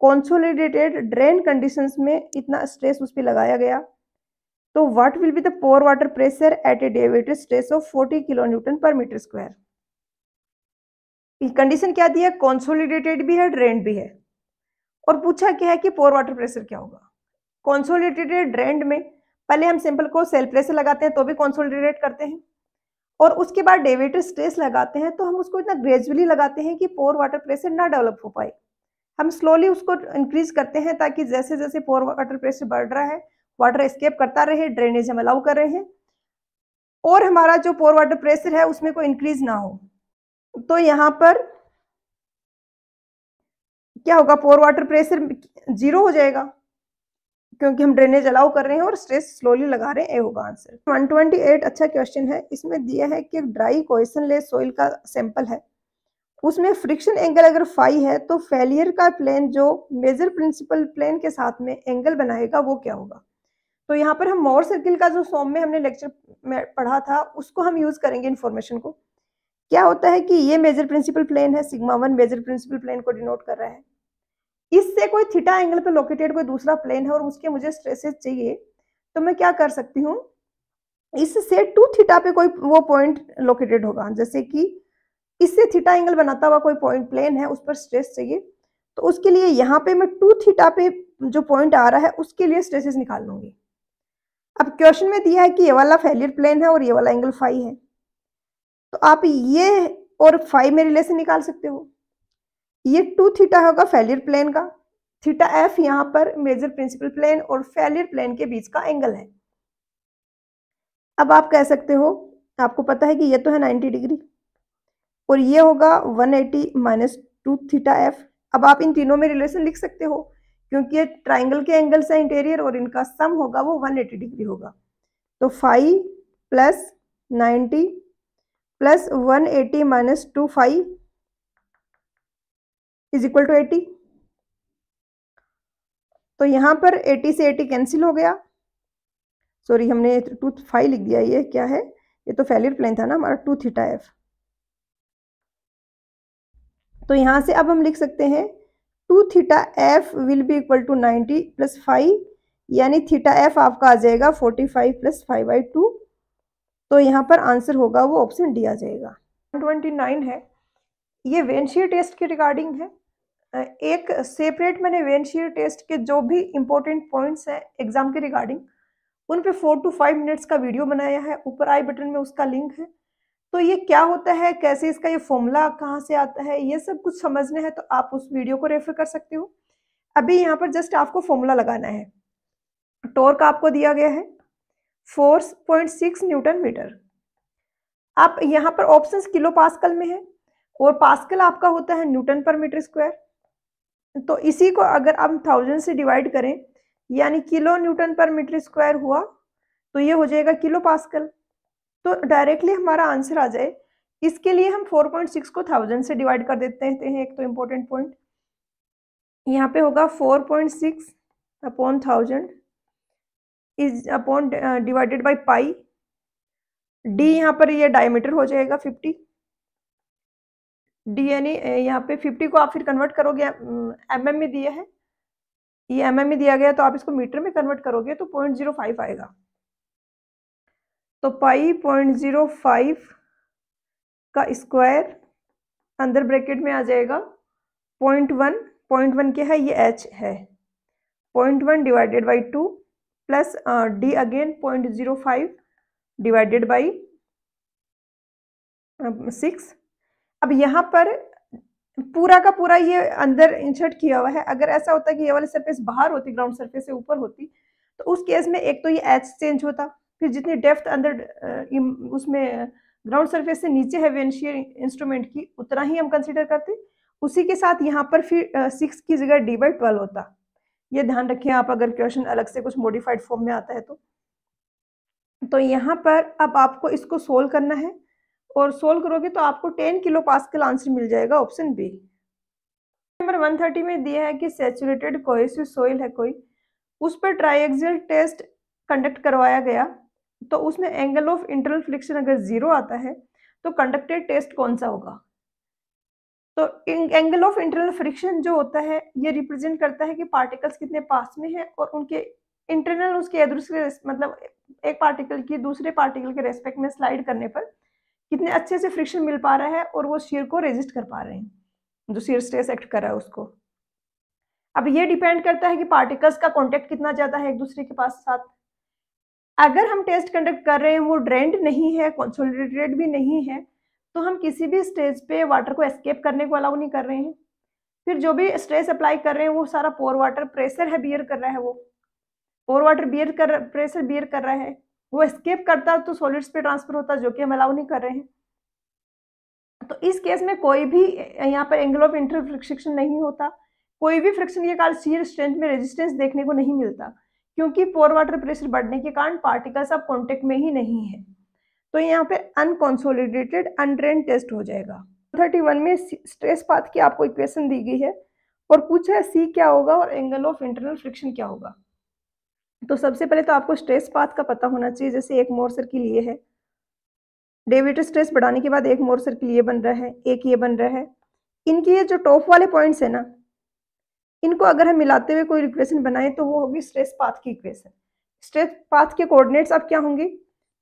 कंसोलिडेटेड ड्रेन कंडीशंस में इतना स्ट्रेस उस पर लगाया गया, तो what will be the pore water pressure at a deviated stress of 40 kilo newton per metre square. Condition क्या दी है, कंसोलिडेटेड भी है ड्रेन भी है, और पूछा क्या है कि पोर वाटर प्रेशर क्या होगा। कंसोलिडेटेड ड्रेन में पहले हम सैंपल को सेल प्रेशर लगाते हैं तो भी कंसोलिडेट करते हैं, और उसके बाद डेविएटेड स्ट्रेस लगाते हैं तो हम उसको इतना ग्रेजुअली लगाते हैं कि पोर वाटर प्रेशर ना डेवलप हो पाए, हम स्लोली उसको इंक्रीज करते हैं ताकि जैसे जैसे पोर वाटर प्रेशर बढ़ रहा है वाटर एस्केप करता रहे, ड्रेनेज हम अलाउ कर रहे हैं और हमारा जो पोर वाटर प्रेशर है उसमें कोई इंक्रीज ना हो। तो यहाँ पर क्या होगा, पोर वाटर प्रेशर 0 हो जाएगा क्योंकि हम ड्रेनेज अलाउ कर रहे हैं और स्ट्रेस स्लोली लगा रहे हैं, ए होगा आंसर। 128 अच्छा क्वेश्चन है, इसमें दिया है कि ड्राई कोहेशन लेस सॉइल का सैंपल है, उसमें फ्रिक्शन एंगल अगर फाई है तो फेलियर का प्लेन जो मेजर प्रिंसिपल प्लेन के साथ में एंगल बनाएगा वो क्या होगा। तो यहाँ पर हम मोर सर्किल का जो फॉर्म में हमने लेक्चर में पढ़ा था उसको हम यूज करेंगे इन्फॉर्मेशन को। क्या होता है कि ये मेजर प्रिंसिपल प्लेन है, सिग्मा 1 मेजर प्रिंसिपल प्लेन को डिनोट कर रहा है, इससे कोई थीटा एंगल पे लोकेटेड कोई दूसरा प्लेन है और उसके मुझे स्ट्रेसेस चाहिए, तो मैं क्या कर सकती हूँ, इससे 2 थीटा पे कोई वो पॉइंट लोकेटेड होगा, जैसे कि इससे थीटा एंगल बनाता हुआ कोई पॉइंट प्लेन है उस पर स्ट्रेस चाहिए, तो उसके लिए यहाँ पे मैं 2 थीटा पे जो पॉइंट आ रहा है उसके लिए स्ट्रेसेस निकाल लूंगी। अब क्वेश्चन में दिया है कि ये वाला फेलियर प्लेन है और ये वाला एंगल फाई है, तो आप ये और फाई में रिलेशन निकाल सकते हो। ये 2 थीटा होगा फेलियर प्लेन का, थीटा एफ यहाँ पर मेजर प्रिंसिपल प्लेन और फेलियर प्लेन के बीच का एंगल है। अब आप कह सकते हो, आपको पता है कि ये तो है 90 डिग्री और ये होगा 180 माइनस 2 थीटा एफ। अब आप इन तीनों में रिलेशन लिख सकते हो क्योंकि ये ट्राइंगल के एंगल्स है इंटीरियर और इनका सम होगा वो 180 डिग्री होगा। तो 5 plus 90 plus 180 minus 2 5 is equal to 80। तो यहाँ पर 80 से 80 कैंसिल हो गया। सॉरी, हमने 2 5 लिख दिया। ये क्या है, ये तो फेलियर प्लेन था ना हमारा, 2 थीटा एफ। तो यहाँ से अब हम लिख सकते हैं 2 theta F will be equal to 90 plus 5, यानी थीटा एफ आपका आ जाएगा 45 प्लस 5/2। तो यहाँ पर आंसर होगा वो ऑप्शन डी आ जाएगा। 129 है, ये वेन शीयर टेस्ट के रिगार्डिंग है। एक सेपरेट मैंने वेन शीयर टेस्ट के जो भी इंपॉर्टेंट पॉइंट्स हैं एग्जाम के रिगार्डिंग, उन पे 4 to 5 मिनट्स का वीडियो बनाया है, ऊपर आई बटन में उसका लिंक है। तो ये क्या होता है, कैसे इसका ये फॉर्मूला कहाँ से आता है, ये सब कुछ समझना है तो आप उस वीडियो को रेफर कर सकते हो। अभी यहाँ पर जस्ट आपको फॉर्मूला लगाना है। टॉर्क आपको दिया गया है 4.6 न्यूटन मीटर। आप यहाँ पर ऑप्शंस किलो पास्कल में है और पास्कल आपका होता है न्यूटन पर मीटर स्क्वायर। तो इसी को अगर आप 1000 से डिवाइड करें यानी kilo newton per metre square हुआ तो ये हो जाएगा किलो पास्कल। तो डायरेक्टली हमारा आंसर आ जाए। इसके लिए हम 4.6 को 1000 से डिवाइड कर देते हैं। एक तो इम्पोर्टेंट पॉइंट यहाँ पे होगा 4.6 upon 1000 is upon divided by pi. D यहाँ पर ये डायमीटर हो जाएगा 50 डी, यानी यहाँ पे 50 को आप फिर कन्वर्ट करोगे mm में दिया है, ये mm में दिया गया तो आप इसको मीटर में कन्वर्ट करोगे तो 0.05 आएगा। तो पाई 0.05 का स्क्वायर अंदर ब्रैकेट में आ जाएगा 0.1। 0.1 क्या है, ये h है। 0.1 divided by 2 plus D again 0.05 divided by 6। अब यहाँ पर पूरा का पूरा ये अंदर इंसर्ट किया हुआ है। अगर ऐसा होता कि ये वाली सरफेस बाहर होती, ग्राउंड सरफेस से ऊपर होती, तो उस केस में एक तो ये एच चेंज होता, फिर जितनी डेप्थ अंदर उसमें ग्राउंड सरफेस से नीचे है वेन शीयर इंस्ट्रूमेंट की, उतना ही हम कंसिडर करते। उसी के साथ यहाँ पर फिर 6 की जगह d/12 होता। ये ध्यान रखें आप, अगर क्वेश्चन अलग से कुछ मॉडिफाइड फॉर्म में आता है तो यहाँ पर अब आपको इसको सोल्व करना है और सोल्व करोगे तो आपको 10 किलो पास्कल आंसर मिल जाएगा, ऑप्शन बी। नंबर 130 में दिया है कि सैचुरेटेड कोहेसिव सॉइल है कोई, उस पर ट्राइएक्सियल टेस्ट कंडक्ट करवाया गया, तो उसमें एंगल ऑफ इंटरनल फ्रिक्शन अगर 0 आता है तो कंडक्टेड टेस्ट कौन सा होगा। तो एंगल ऑफ इंटरनल फ्रिक्शन जो होता है ये रिप्रेजेंट करता है कि पार्टिकल्स कितने पास में है और उनके इंटरनल उसके दूसरे मतलब एक पार्टिकल की दूसरे पार्टिकल के रेस्पेक्ट में स्लाइड करने पर कितने अच्छे से फ्रिक्शन मिल पा रहा है और वो शीयर को रेजिस्ट कर पा रहे हैं, जो शीयर स्ट्रेस एक्ट कर रहा है उसको। अब ये डिपेंड करता है कि पार्टिकल्स का कांटेक्ट कितना ज्यादा है एक दूसरे के पास साथ। अगर हम टेस्ट कंडक्ट कर रहे हैं वो ड्रेन्ड नहीं है, कंसोलिडेटेड भी नहीं है, तो हम किसी भी स्टेज पे वाटर को एस्केप करने को अलाउ नहीं कर रहे हैं। फिर जो भी स्ट्रेस अप्लाई कर रहे हैं वो सारा पोर वाटर प्रेशर है बियर कर रहा है, वो पोर वाटर प्रेशर बियर कर रहा है, वो एस्केप करता तो सॉलिड्स पे ट्रांसफर होता, जो कि हम अलाउ नहीं कर रहे हैं। तो इस केस में कोई भी यहाँ पर एंगल ऑफ इंटरनल फ्रिक्शन नहीं होता, कोई भी फ्रिक्शन के कारण शीयर स्ट्रेंथ में रेजिस्टेंस देखने को नहीं मिलता, क्योंकि पोर वाटर प्रेशर बढ़ने के कारण पार्टिकल्स अब कॉन्टेक्ट में ही नहीं है। तो यहाँ पे अनकॉन्सोलिडेटेड अनड्रेन टेस्ट हो जाएगा। 31 में स्ट्रेस पाथ की आपको इक्वेशन दी गई है और पूछा है सी क्या होगा और एंगल ऑफ इंटरनल फ्रिक्शन क्या होगा। तो सबसे पहले तो आपको स्ट्रेस पाथ का पता होना चाहिए। जैसे एक मोर सर्किल ये है, डेविएटर स्ट्रेस बढ़ाने के बाद एक मोर सर्किल ये बन रहा है, एक ये बन रहा है। इनके ये जो टॉप वाले पॉइंट्स है ना, इनको अगर हम मिलाते हुए कोई इक्वेशन बनाए तो वो होगी स्ट्रेस पाथ की इक्वेशन। स्ट्रेस पाथ के कोऑर्डिनेट्स अब क्या होंगे,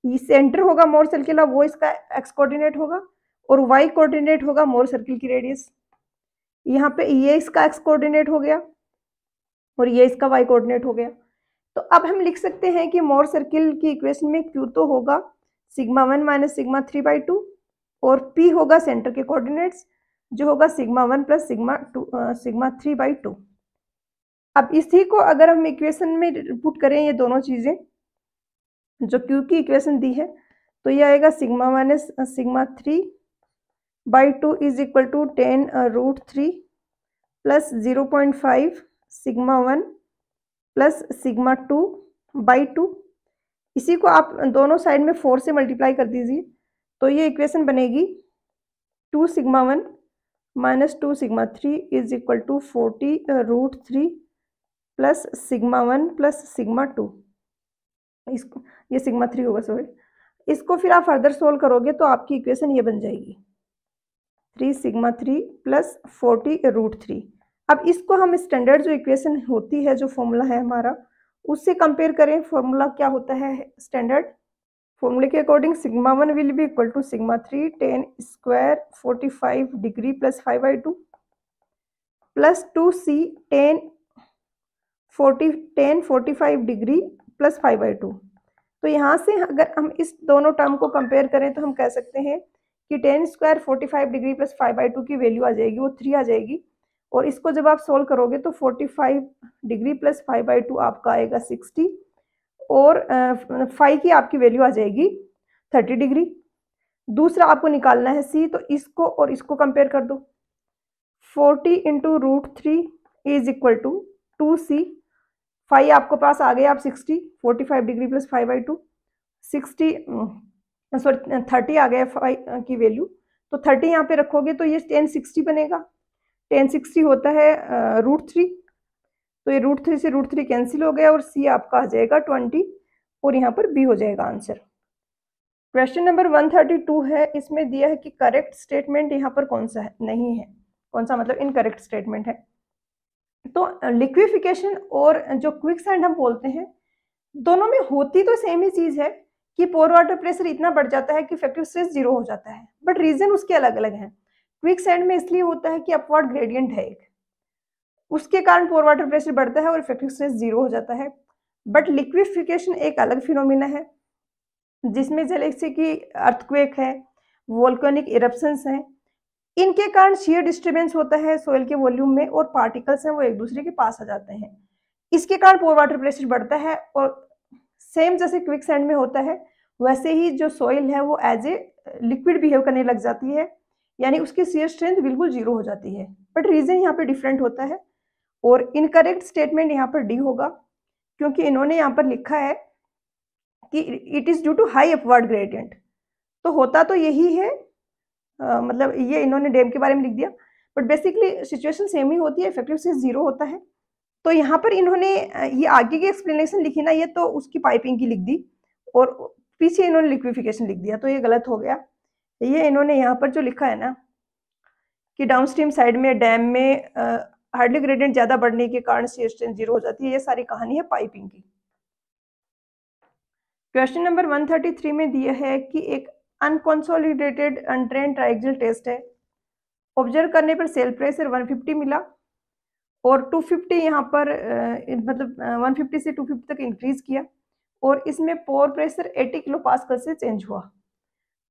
ये सेंटर होगा मोर सर्किल का, वो इसका एक्स कोऑर्डिनेट होगा और वाई कोऑर्डिनेट होगा मोर सर्किल की रेडियस। यहाँ पे ये इसका एक्स कोऑर्डिनेट हो गया और ये इसका वाई कोऑर्डिनेट हो गया। तो अब हम लिख सकते हैं कि मोर सर्किल की इक्वेशन में Q तो होगा σ1 माइनस σ3/2 और P होगा सेंटर के कोऑर्डिनेट्स जो होगा σ1 प्लस σ3/2। अब इसी को अगर हम इक्वेशन में पुट करें, ये दोनों चीजें जो क्यू की इक्वेशन दी है, तो ये आएगा sigma minus sigma 3/2 is equal to 10√3 plus 0.5 sigma 1 plus sigma 2/2। इसी को आप दोनों साइड में 4 से मल्टीप्लाई कर दीजिए, तो ये इक्वेशन बनेगी 2 sigma 1 minus 2 sigma 3 is equal to 40√3 plus sigma 1 plus sigma 2। इसको ये सिग्मा 3 होगा, सॉरी। इसको फिर आप फर्दर सोल्व करोगे तो आपकी इक्वेशन ये बन जाएगी 3 सिग्मा 3 प्लस 40√3। अब इसको हम स्टैंडर्ड जो इक्वेशन होती है, जो फॉर्मूला है हमारा, उससे कंपेयर करें। फॉर्मूला क्या होता है स्टैंडर्ड फॉर्मूले के according? Sigma 1 will be equal to sigma 3 10 square 45 degree plus 5/2 plus 2c 10 45 degree plus 5/2। तो यहाँ से अगर हम इस दोनों टर्म को कंपेयर करें तो हम कह सकते हैं कि 10 स्क्वायर 45 डिग्री प्लस 5/2 की वैल्यू आ जाएगी, वो 3 आ जाएगी। और इसको जब आप सोल्व करोगे तो 45 डिग्री प्लस 5/2 आपका आएगा 60, और 5 की आपकी वैल्यू आ जाएगी 30 डिग्री। दूसरा आपको निकालना है c, तो इसको और इसको कंपेयर कर दो। 40 into √3 is equal to 2c। 5 आपको पास आ गया, आप 60, 45 डिग्री प्लस 5/2 60 सॉरी 30 आ गया 5 की वैल्यू, तो 30 यहाँ पे रखोगे तो ये 1060 बनेगा। 1060 होता है √3, तो ये √3 से √3 कैंसिल हो गया और c आपका आ जाएगा 20, और यहाँ पर b हो जाएगा आंसर। क्वेश्चन नंबर 132 है, इसमें दिया है कि करेक्ट स्टेटमेंट यहाँ पर कौन सा है, नहीं है। कौन सा मतलब इनकरेक्ट स्टेटमेंट है। तो लिक्विफिकेशन और जो क्विक सैंड हम बोलते हैं, दोनों में होती तो सेम ही चीज है कि पोर वाटर प्रेशर इतना बढ़ जाता है कि इफेक्टिव स्ट्रेस 0 हो जाता है, बट रीजन उसके अलग अलग हैं। क्विक सैंड में इसलिए होता है कि अपवर्ड ग्रेडियंट है एक, उसके कारण पोर वाटर प्रेशर बढ़ता है और इफेक्टिव स्ट्रेस 0 हो जाता है। बट लिक्विफिकेशन एक अलग फिनोमिना है, जिसमें जैसे कि अर्थक्वेक है, वोल्केनिक इरप्शंस हैं, इनके कारण शेयर डिस्टर्बेंस होता है सोइल के वॉल्यूम में, और पार्टिकल्स हैं वो एक दूसरे के पास आ जाते हैं। इसके कारण पोर वाटर प्रेशर बढ़ता है। और सेम जैसे क्विक सैंड में होता है, वैसे ही जो सोइल है वो एज ए लिक्विड बिहेव करने लग जाती है, यानी उसकी शेयर स्ट्रेंथ बिल्कुल 0 हो जाती है। बट रीजन यहाँ पे डिफरेंट होता है, और इनकरेक्ट स्टेटमेंट यहाँ पर डी होगा, क्योंकि इन्होंने यहाँ पर लिखा है कि it is due to high upward gradient. तो होता तो यही है, मतलब ये इन्होंने डैम के बारे में लिख दिया, बट बेसिकली सिचुएशन सेम ही होती है, इफेक्टिव स्ट्रेस 0 होता है। तो यहाँ पर इन्होंने ये आगे की एक्सप्लेनेशन लिखी ना, ये तो उसकी पाइपिंग की लिख दी, और पीछे इन्होंने लिक्विफिकेशन लिख दिया, तो ये गलत हो गया। ये इन्होंने यहाँ पर जो लिखा है ना कि डाउनस्ट्रीम साइड में डैम में हार्डली ग्रेडियंट ज्यादा बढ़ने के कारण शेयर स्ट्रेंथ 0 हो जाती है, ये सारी कहानी है पाइपिंग की। क्वेश्चन नंबर 133 में दिया है कि एक अनकंसोलिडेटेड अनट्रेन्ड ट्राइएक्सियल टेस्ट है। ऑब्जर्व करने पर सेल प्रेशर 150 मिला और 250 यहाँ पर मतलब 150 से 250 तक इंक्रीज किया, और इसमें पोर प्रेशर 80 किलो पास्कल से चेंज हुआ।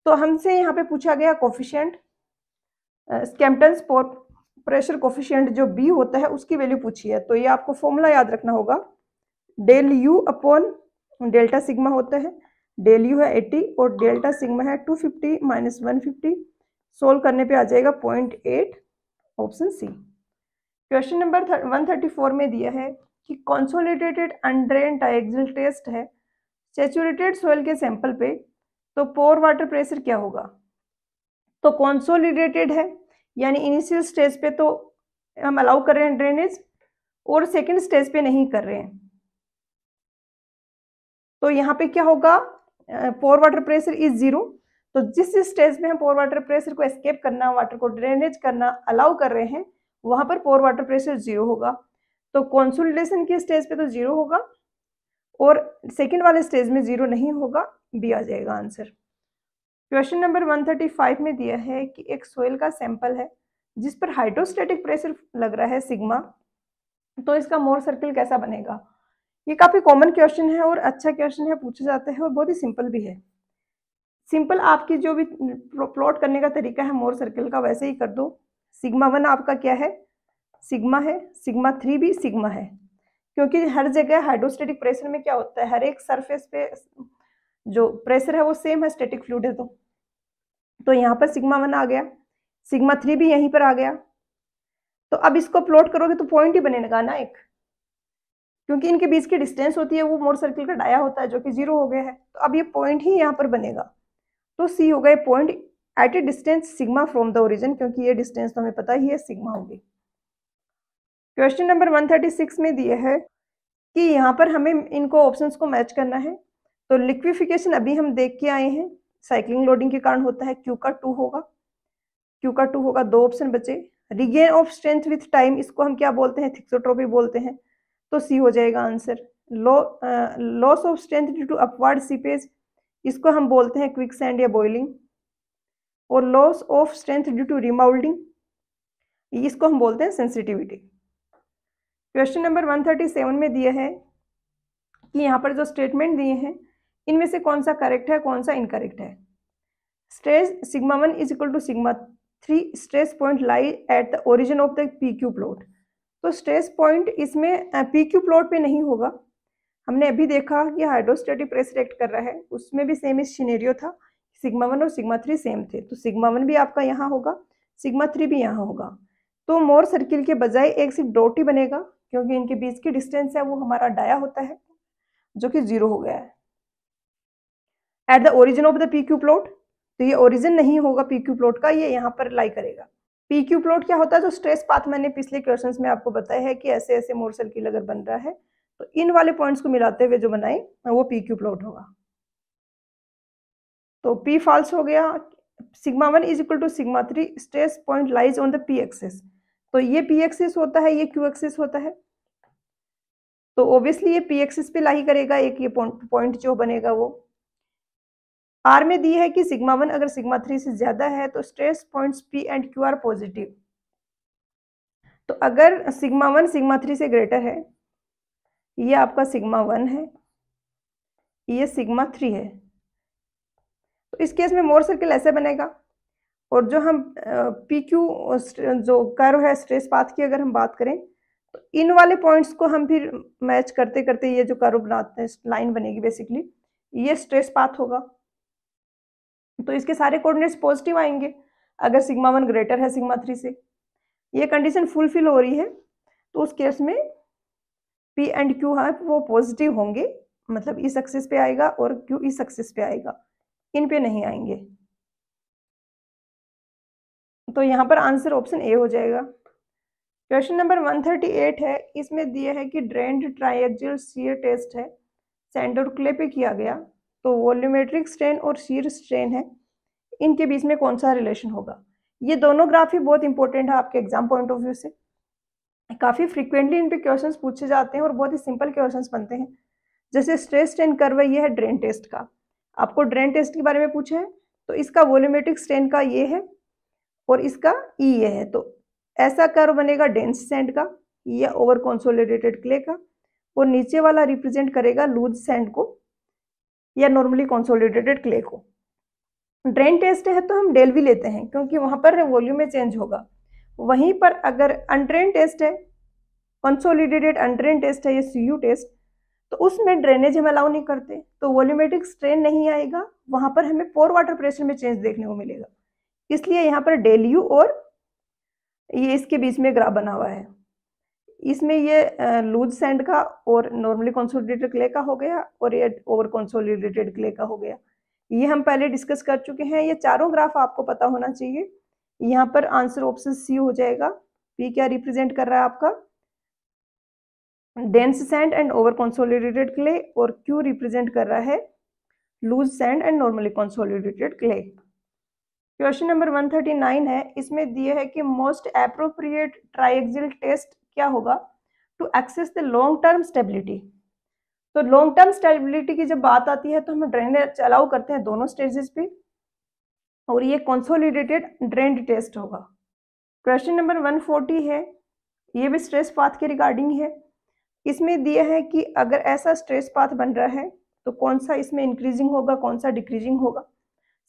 तो हमसे यहाँ पे पूछा गया कोफिशिएंट, स्कैम्पटन्स पोर प्रेशर कोफिशिएंट जो बी होता है उसकी वैल्यू पूछी है। तो ये आपको फॉर्मूला याद रखना होगा, del U upon delta sigma होता है। डेल यू है 80 और डेल्टा सिग्मा है 250 माइनस 150। सोल्व करने पे आ जाएगा 0.8, ऑप्शन सी। क्वेश्चन नंबर 134 में दिया है कि कंसोलिडेटेड अनड्रेन्ड ट्राइएक्सियल टेस्ट है सैचुरेटेड सॉइल के सैंपल पे, तो पोर वाटर प्रेशर क्या होगा। तो कंसोलिडेटेड है, यानी इनिशियल स्टेज पे तो हम अलाउ कर रहे हैं ड्रेनेज, और सेकेंड स्टेज पे नहीं कर रहे हैं। तो यहाँ पे क्या होगा, पोर वाटर प्रेशर इज 0। तो जिस स्टेज में हम पोर वाटर प्रेशर को एस्केप करना, वाटर को ड्रेनेज करना अलाउ कर रहे हैं, वहां पर पोर वाटर प्रेशर 0 होगा। तो कंसोलिडेशन के स्टेज पे तो 0 होगा, और सेकंड वाले स्टेज में 0 नहीं होगा, बी आ जाएगा आंसर। क्वेश्चन नंबर 135 में दिया है कि एक सोइल का सैंपल है जिस पर हाइड्रोस्टैटिक प्रेशर लग रहा है सिग्मा, तो इसका मोर सर्किल कैसा बनेगा। ये काफी कॉमन क्वेश्चन है और अच्छा क्वेश्चन है, पूछा जाता है, और बहुत ही सिंपल भी है। सिंपल आपकी जो भी प्लॉट करने का तरीका है मोर सर्किल का, वैसे ही कर दो। सिग्मा 1 आपका क्या है, सिग्मा है, सिग्मा 3 भी सिग्मा है। क्योंकि हर जगह हाइड्रोस्टेटिक प्रेशर में क्या होता है, हर एक सरफेस पे जो प्रेशर है वो सेम है स्टैटिक फ्लूइड है। तो यहाँ पर सिग्मा 1 आ गया, सिग्मा 3 भी यहीं पर आ गया। तो अब इसको प्लॉट करोगे तो पॉइंट ही बनेगा ना एक, क्योंकि इनके बीच की डिस्टेंस होती है वो मोर सर्किल का डाया होता है जो कि 0 हो गया है। तो अब ये पॉइंट ही यहाँ पर बनेगा। तो सी हो गए point at a distance sigma from the origin, क्योंकि ये डिस्टेंस तो हमें पता ही है सिग्मा होगी। क्वेश्चन नंबर 136 में दिया है कि यहाँ पर हमें इनको ऑप्शंस को मैच करना है। तो लिक्विफिकेशन अभी हम देख के आए हैं, साइक्लिंग लोडिंग के कारण होता है, क्यू का 2 होगा, क्यू का 2 होगा। 2 ऑप्शन बचे। Regain of strength with time, इसको हम क्या बोलते हैं, थिक्सोट्रोपी बोलते हैं। तो सी हो जाएगा answer. Loss of strength due to upward seepage, इसको हम बोलते हैं क्विक सैंड या बॉइलिंग। और loss of strength due to remoulding, इसको हम बोलते हैं सेंसिटिविटी। क्वेश्चन नंबर 137 में दिया है कि यहाँ पर जो स्टेटमेंट दिए हैं इनमें से कौन सा करेक्ट है, कौन सा इनकरेक्ट है। Stress sigma 1 is equal to sigma 3 stress point lie at the origin of the P Q plot. तो स्ट्रेस पॉइंट इसमें पी क्यू प्लॉट पे नहीं होगा। हमने अभी देखा कि हाइड्रोस्टैटिक प्रेशर एक्ट कर रहा है, उसमें भी सेम इस सिनेरियो था, सिग्मा 1 और सिग्मा 3 सेम थे। तो सिग्मा 1 भी आपका यहाँ होगा, सिग्मा 3 भी यहाँ होगा। तो मोर सर्किल के बजाय एक सिर्फ डॉट ही बनेगा, क्योंकि इनके बीच की डिस्टेंस है वो हमारा डाया होता है जो कि 0 हो गया है। Eight the origin of the P Q plot, तो ये ओरिजिन नहीं होगा पी क्यू प्लॉट का, ये यहाँ पर लाई करेगा। पी क्यू प्लॉट क्या होता है, जो स्ट्रेस पाथ मैंने पिछले क्वेश्चंस में आपको बताया है कि ऐसे ऐसे मोर सर्किल अगर बन रहा है तो इन वाले पॉइंट्स को मिलाते हुए जो बनाए वो पी क्यू प्लॉट होगा। तो पी फॉल्स हो गया। Sigma 1 is equal to sigma 3 stress point lies on the P axis, तो ये पी एक्सिस होता है, ये क्यू एक्सिस होता है। तो ऑब्वियसली ये पी एक्सिस पे लाई करेगा, एक ये पॉइंट जो बनेगा वो। आर में दी है कि सिग्मा 1 अगर सिग्मा 3 से ज्यादा है तो stress points P and Q R positive. तो अगर सिग्मा 1 सिग्मा 3 से ग्रेटर है, ये आपका सिग्मा 1 है, ये सिग्मा 3 है, तो इस केस में मोर सर्किल ऐसे बनेगा। और जो हम पी क्यू जो कर्व है स्ट्रेस पाथ की अगर हम बात करें तो इन वाले पॉइंट्स को हम फिर मैच करते करते ये जो कर्व बनाते हैं लाइन बनेगी, बेसिकली ये स्ट्रेस पाथ होगा। तो इसके सारे कोऑर्डिनेट्स पॉजिटिव आएंगे अगर सिग्मा 1 ग्रेटर है सिग्मा 3 से। ये कंडीशन फुलफिल हो रही है तो उस केस में पी एंड क्यू है वो पॉजिटिव होंगे, मतलब इस एक्सिस पे आएगा और क्यू इस एक्सिस पे आएगा, इन पे नहीं आएंगे। तो यहाँ पर आंसर ऑप्शन ए हो जाएगा। क्वेश्चन नंबर 138 है, इसमें दिया है कि ड्रेन्ड ट्राइएक्सियल शियर टेस्ट है, सैंड और क्ले पे किया गया। तो वॉल्यूमेट्रिक स्ट्रेन और शियर स्ट्रेन है, इनके बीच में कौन सा रिलेशन होगा। ये दोनों ग्राफ ही बहुत इंपॉर्टेंट है आपके एग्जाम पॉइंट ऑफ व्यू से, काफी फ्रीक्वेंटली इन पे क्वेश्चंस पूछे जाते हैं और बहुत ही सिंपल क्वेश्चंस बनते हैं। जैसे स्ट्रेस स्ट्रेन कर्व है, ये है ड्रेन टेस्ट का, आपको ड्रेन टेस्ट के बारे में पूछे है तो इसका वॉल्यूमेट्रिक स्ट्रेन का ये है और इसका ई ये है। तो ऐसा कर्व बनेगा डेंस सैंड का या ओवर कंसोलिडेटेड क्ले का, और नीचे वाला रिप्रेजेंट करेगा लूज सैंड को या नॉर्मली कंसोलिडेटेड क्ले को। ड्रेन टेस्ट है तो हम डेल भी लेते हैं क्योंकि वहां पर वॉल्यूम में चेंज होगा। वहीं पर अगर अनड्रेन टेस्ट है, कंसोलिडेटेड अनड्रेन टेस्ट है, ये सीयू टेस्ट, तो उसमें ड्रेनेज हम अलाउ नहीं करते, तो वॉल्यूमेट्रिक स्ट्रेन नहीं आएगा, वहां पर हमें पोर वाटर प्रेशर में चेंज देखने को मिलेगा। इसलिए यहाँ पर डेल यू और ये इसके बीच में ग्राफ बना हुआ है, इसमें ये लूज सैंड का और नॉर्मली कंसोलिडेटेड क्ले का हो गया और ये ओवर कंसोलिडेटेड क्ले का हो गया। ये हम पहले डिस्कस कर चुके हैं, ये चारों ग्राफ आपको पता होना चाहिए। यहाँ पर आंसर ऑप्शन सी हो जाएगा। पी क्या रिप्रेजेंट कर रहा है आपका dense sand and over consolidated clay, और क्यू रिप्रेजेंट कर रहा है loose sand and normally consolidated clay. Question number 139 है, इसमें दिया है कि मोस्ट एप्रोप्रिएट ट्राइएक्सियल टेस्ट क्या होगा to access the long term stability. तो लॉन्ग टर्म स्टेबिलिटी की जब बात आती है तो हम ड्रेनेज अलाउ करते हैं दोनों स्टेजेस पे, और ये कंसोलिडेटेड ड्रेन्ड टेस्ट होगा। क्वेश्चन नंबर 140 है, ये भी स्ट्रेस पाथ के रिगार्डिंग है। इसमें दिया है कि अगर ऐसा स्ट्रेस पाथ बन रहा है तो कौन सा इसमें इंक्रीजिंग होगा, कौन सा डिक्रीजिंग होगा।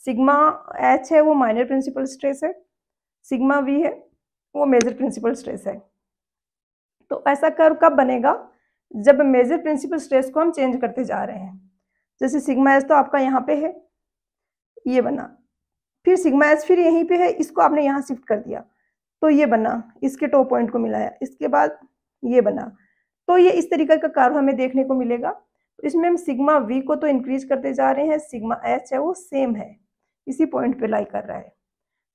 सिग्मा एच है वो माइनर प्रिंसिपल स्ट्रेस है, सिग्मा वी है वो मेजर प्रिंसिपल स्ट्रेस है। तो ऐसा कर्व कब बनेगा जब मेजर प्रिंसिपल स्ट्रेस को हम चेंज करते जा रहे हैं। जैसे सिग्मा एस तो आपका यहाँ पे है, ये बना, फिर सिग्मा एस फिर यहीं पे है, इसको आपने यहाँ शिफ्ट कर दिया तो ये बना, इसके टॉप पॉइंट को मिलाया, इसके बाद ये बना। तो ये इस तरीके का कर्व हमें देखने को मिलेगा। तो इसमें हम सिग्मा वी को तो इंक्रीज करते जा रहे हैं, सिग्मा एच है वो सेम है, इसी पॉइंट पे लाई कर रहा है।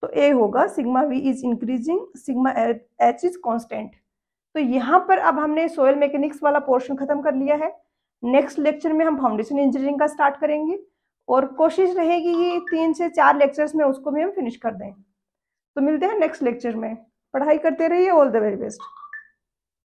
तो ए होगा sigma we is increasing, sigma H is constant. तो यहाँ पर अब हमने सोयल मैकेनिक्स वाला पोर्शन खत्म कर लिया है। नेक्स्ट लेक्चर में हम फाउंडेशन इंजीनियरिंग का स्टार्ट करेंगे और कोशिश रहेगी ये 3 से 4 लेक्चर्स में उसको भी हम फिनिश कर दें। तो मिलते हैं नेक्स्ट लेक्चर में। पढ़ाई करते रहिए। All the very best.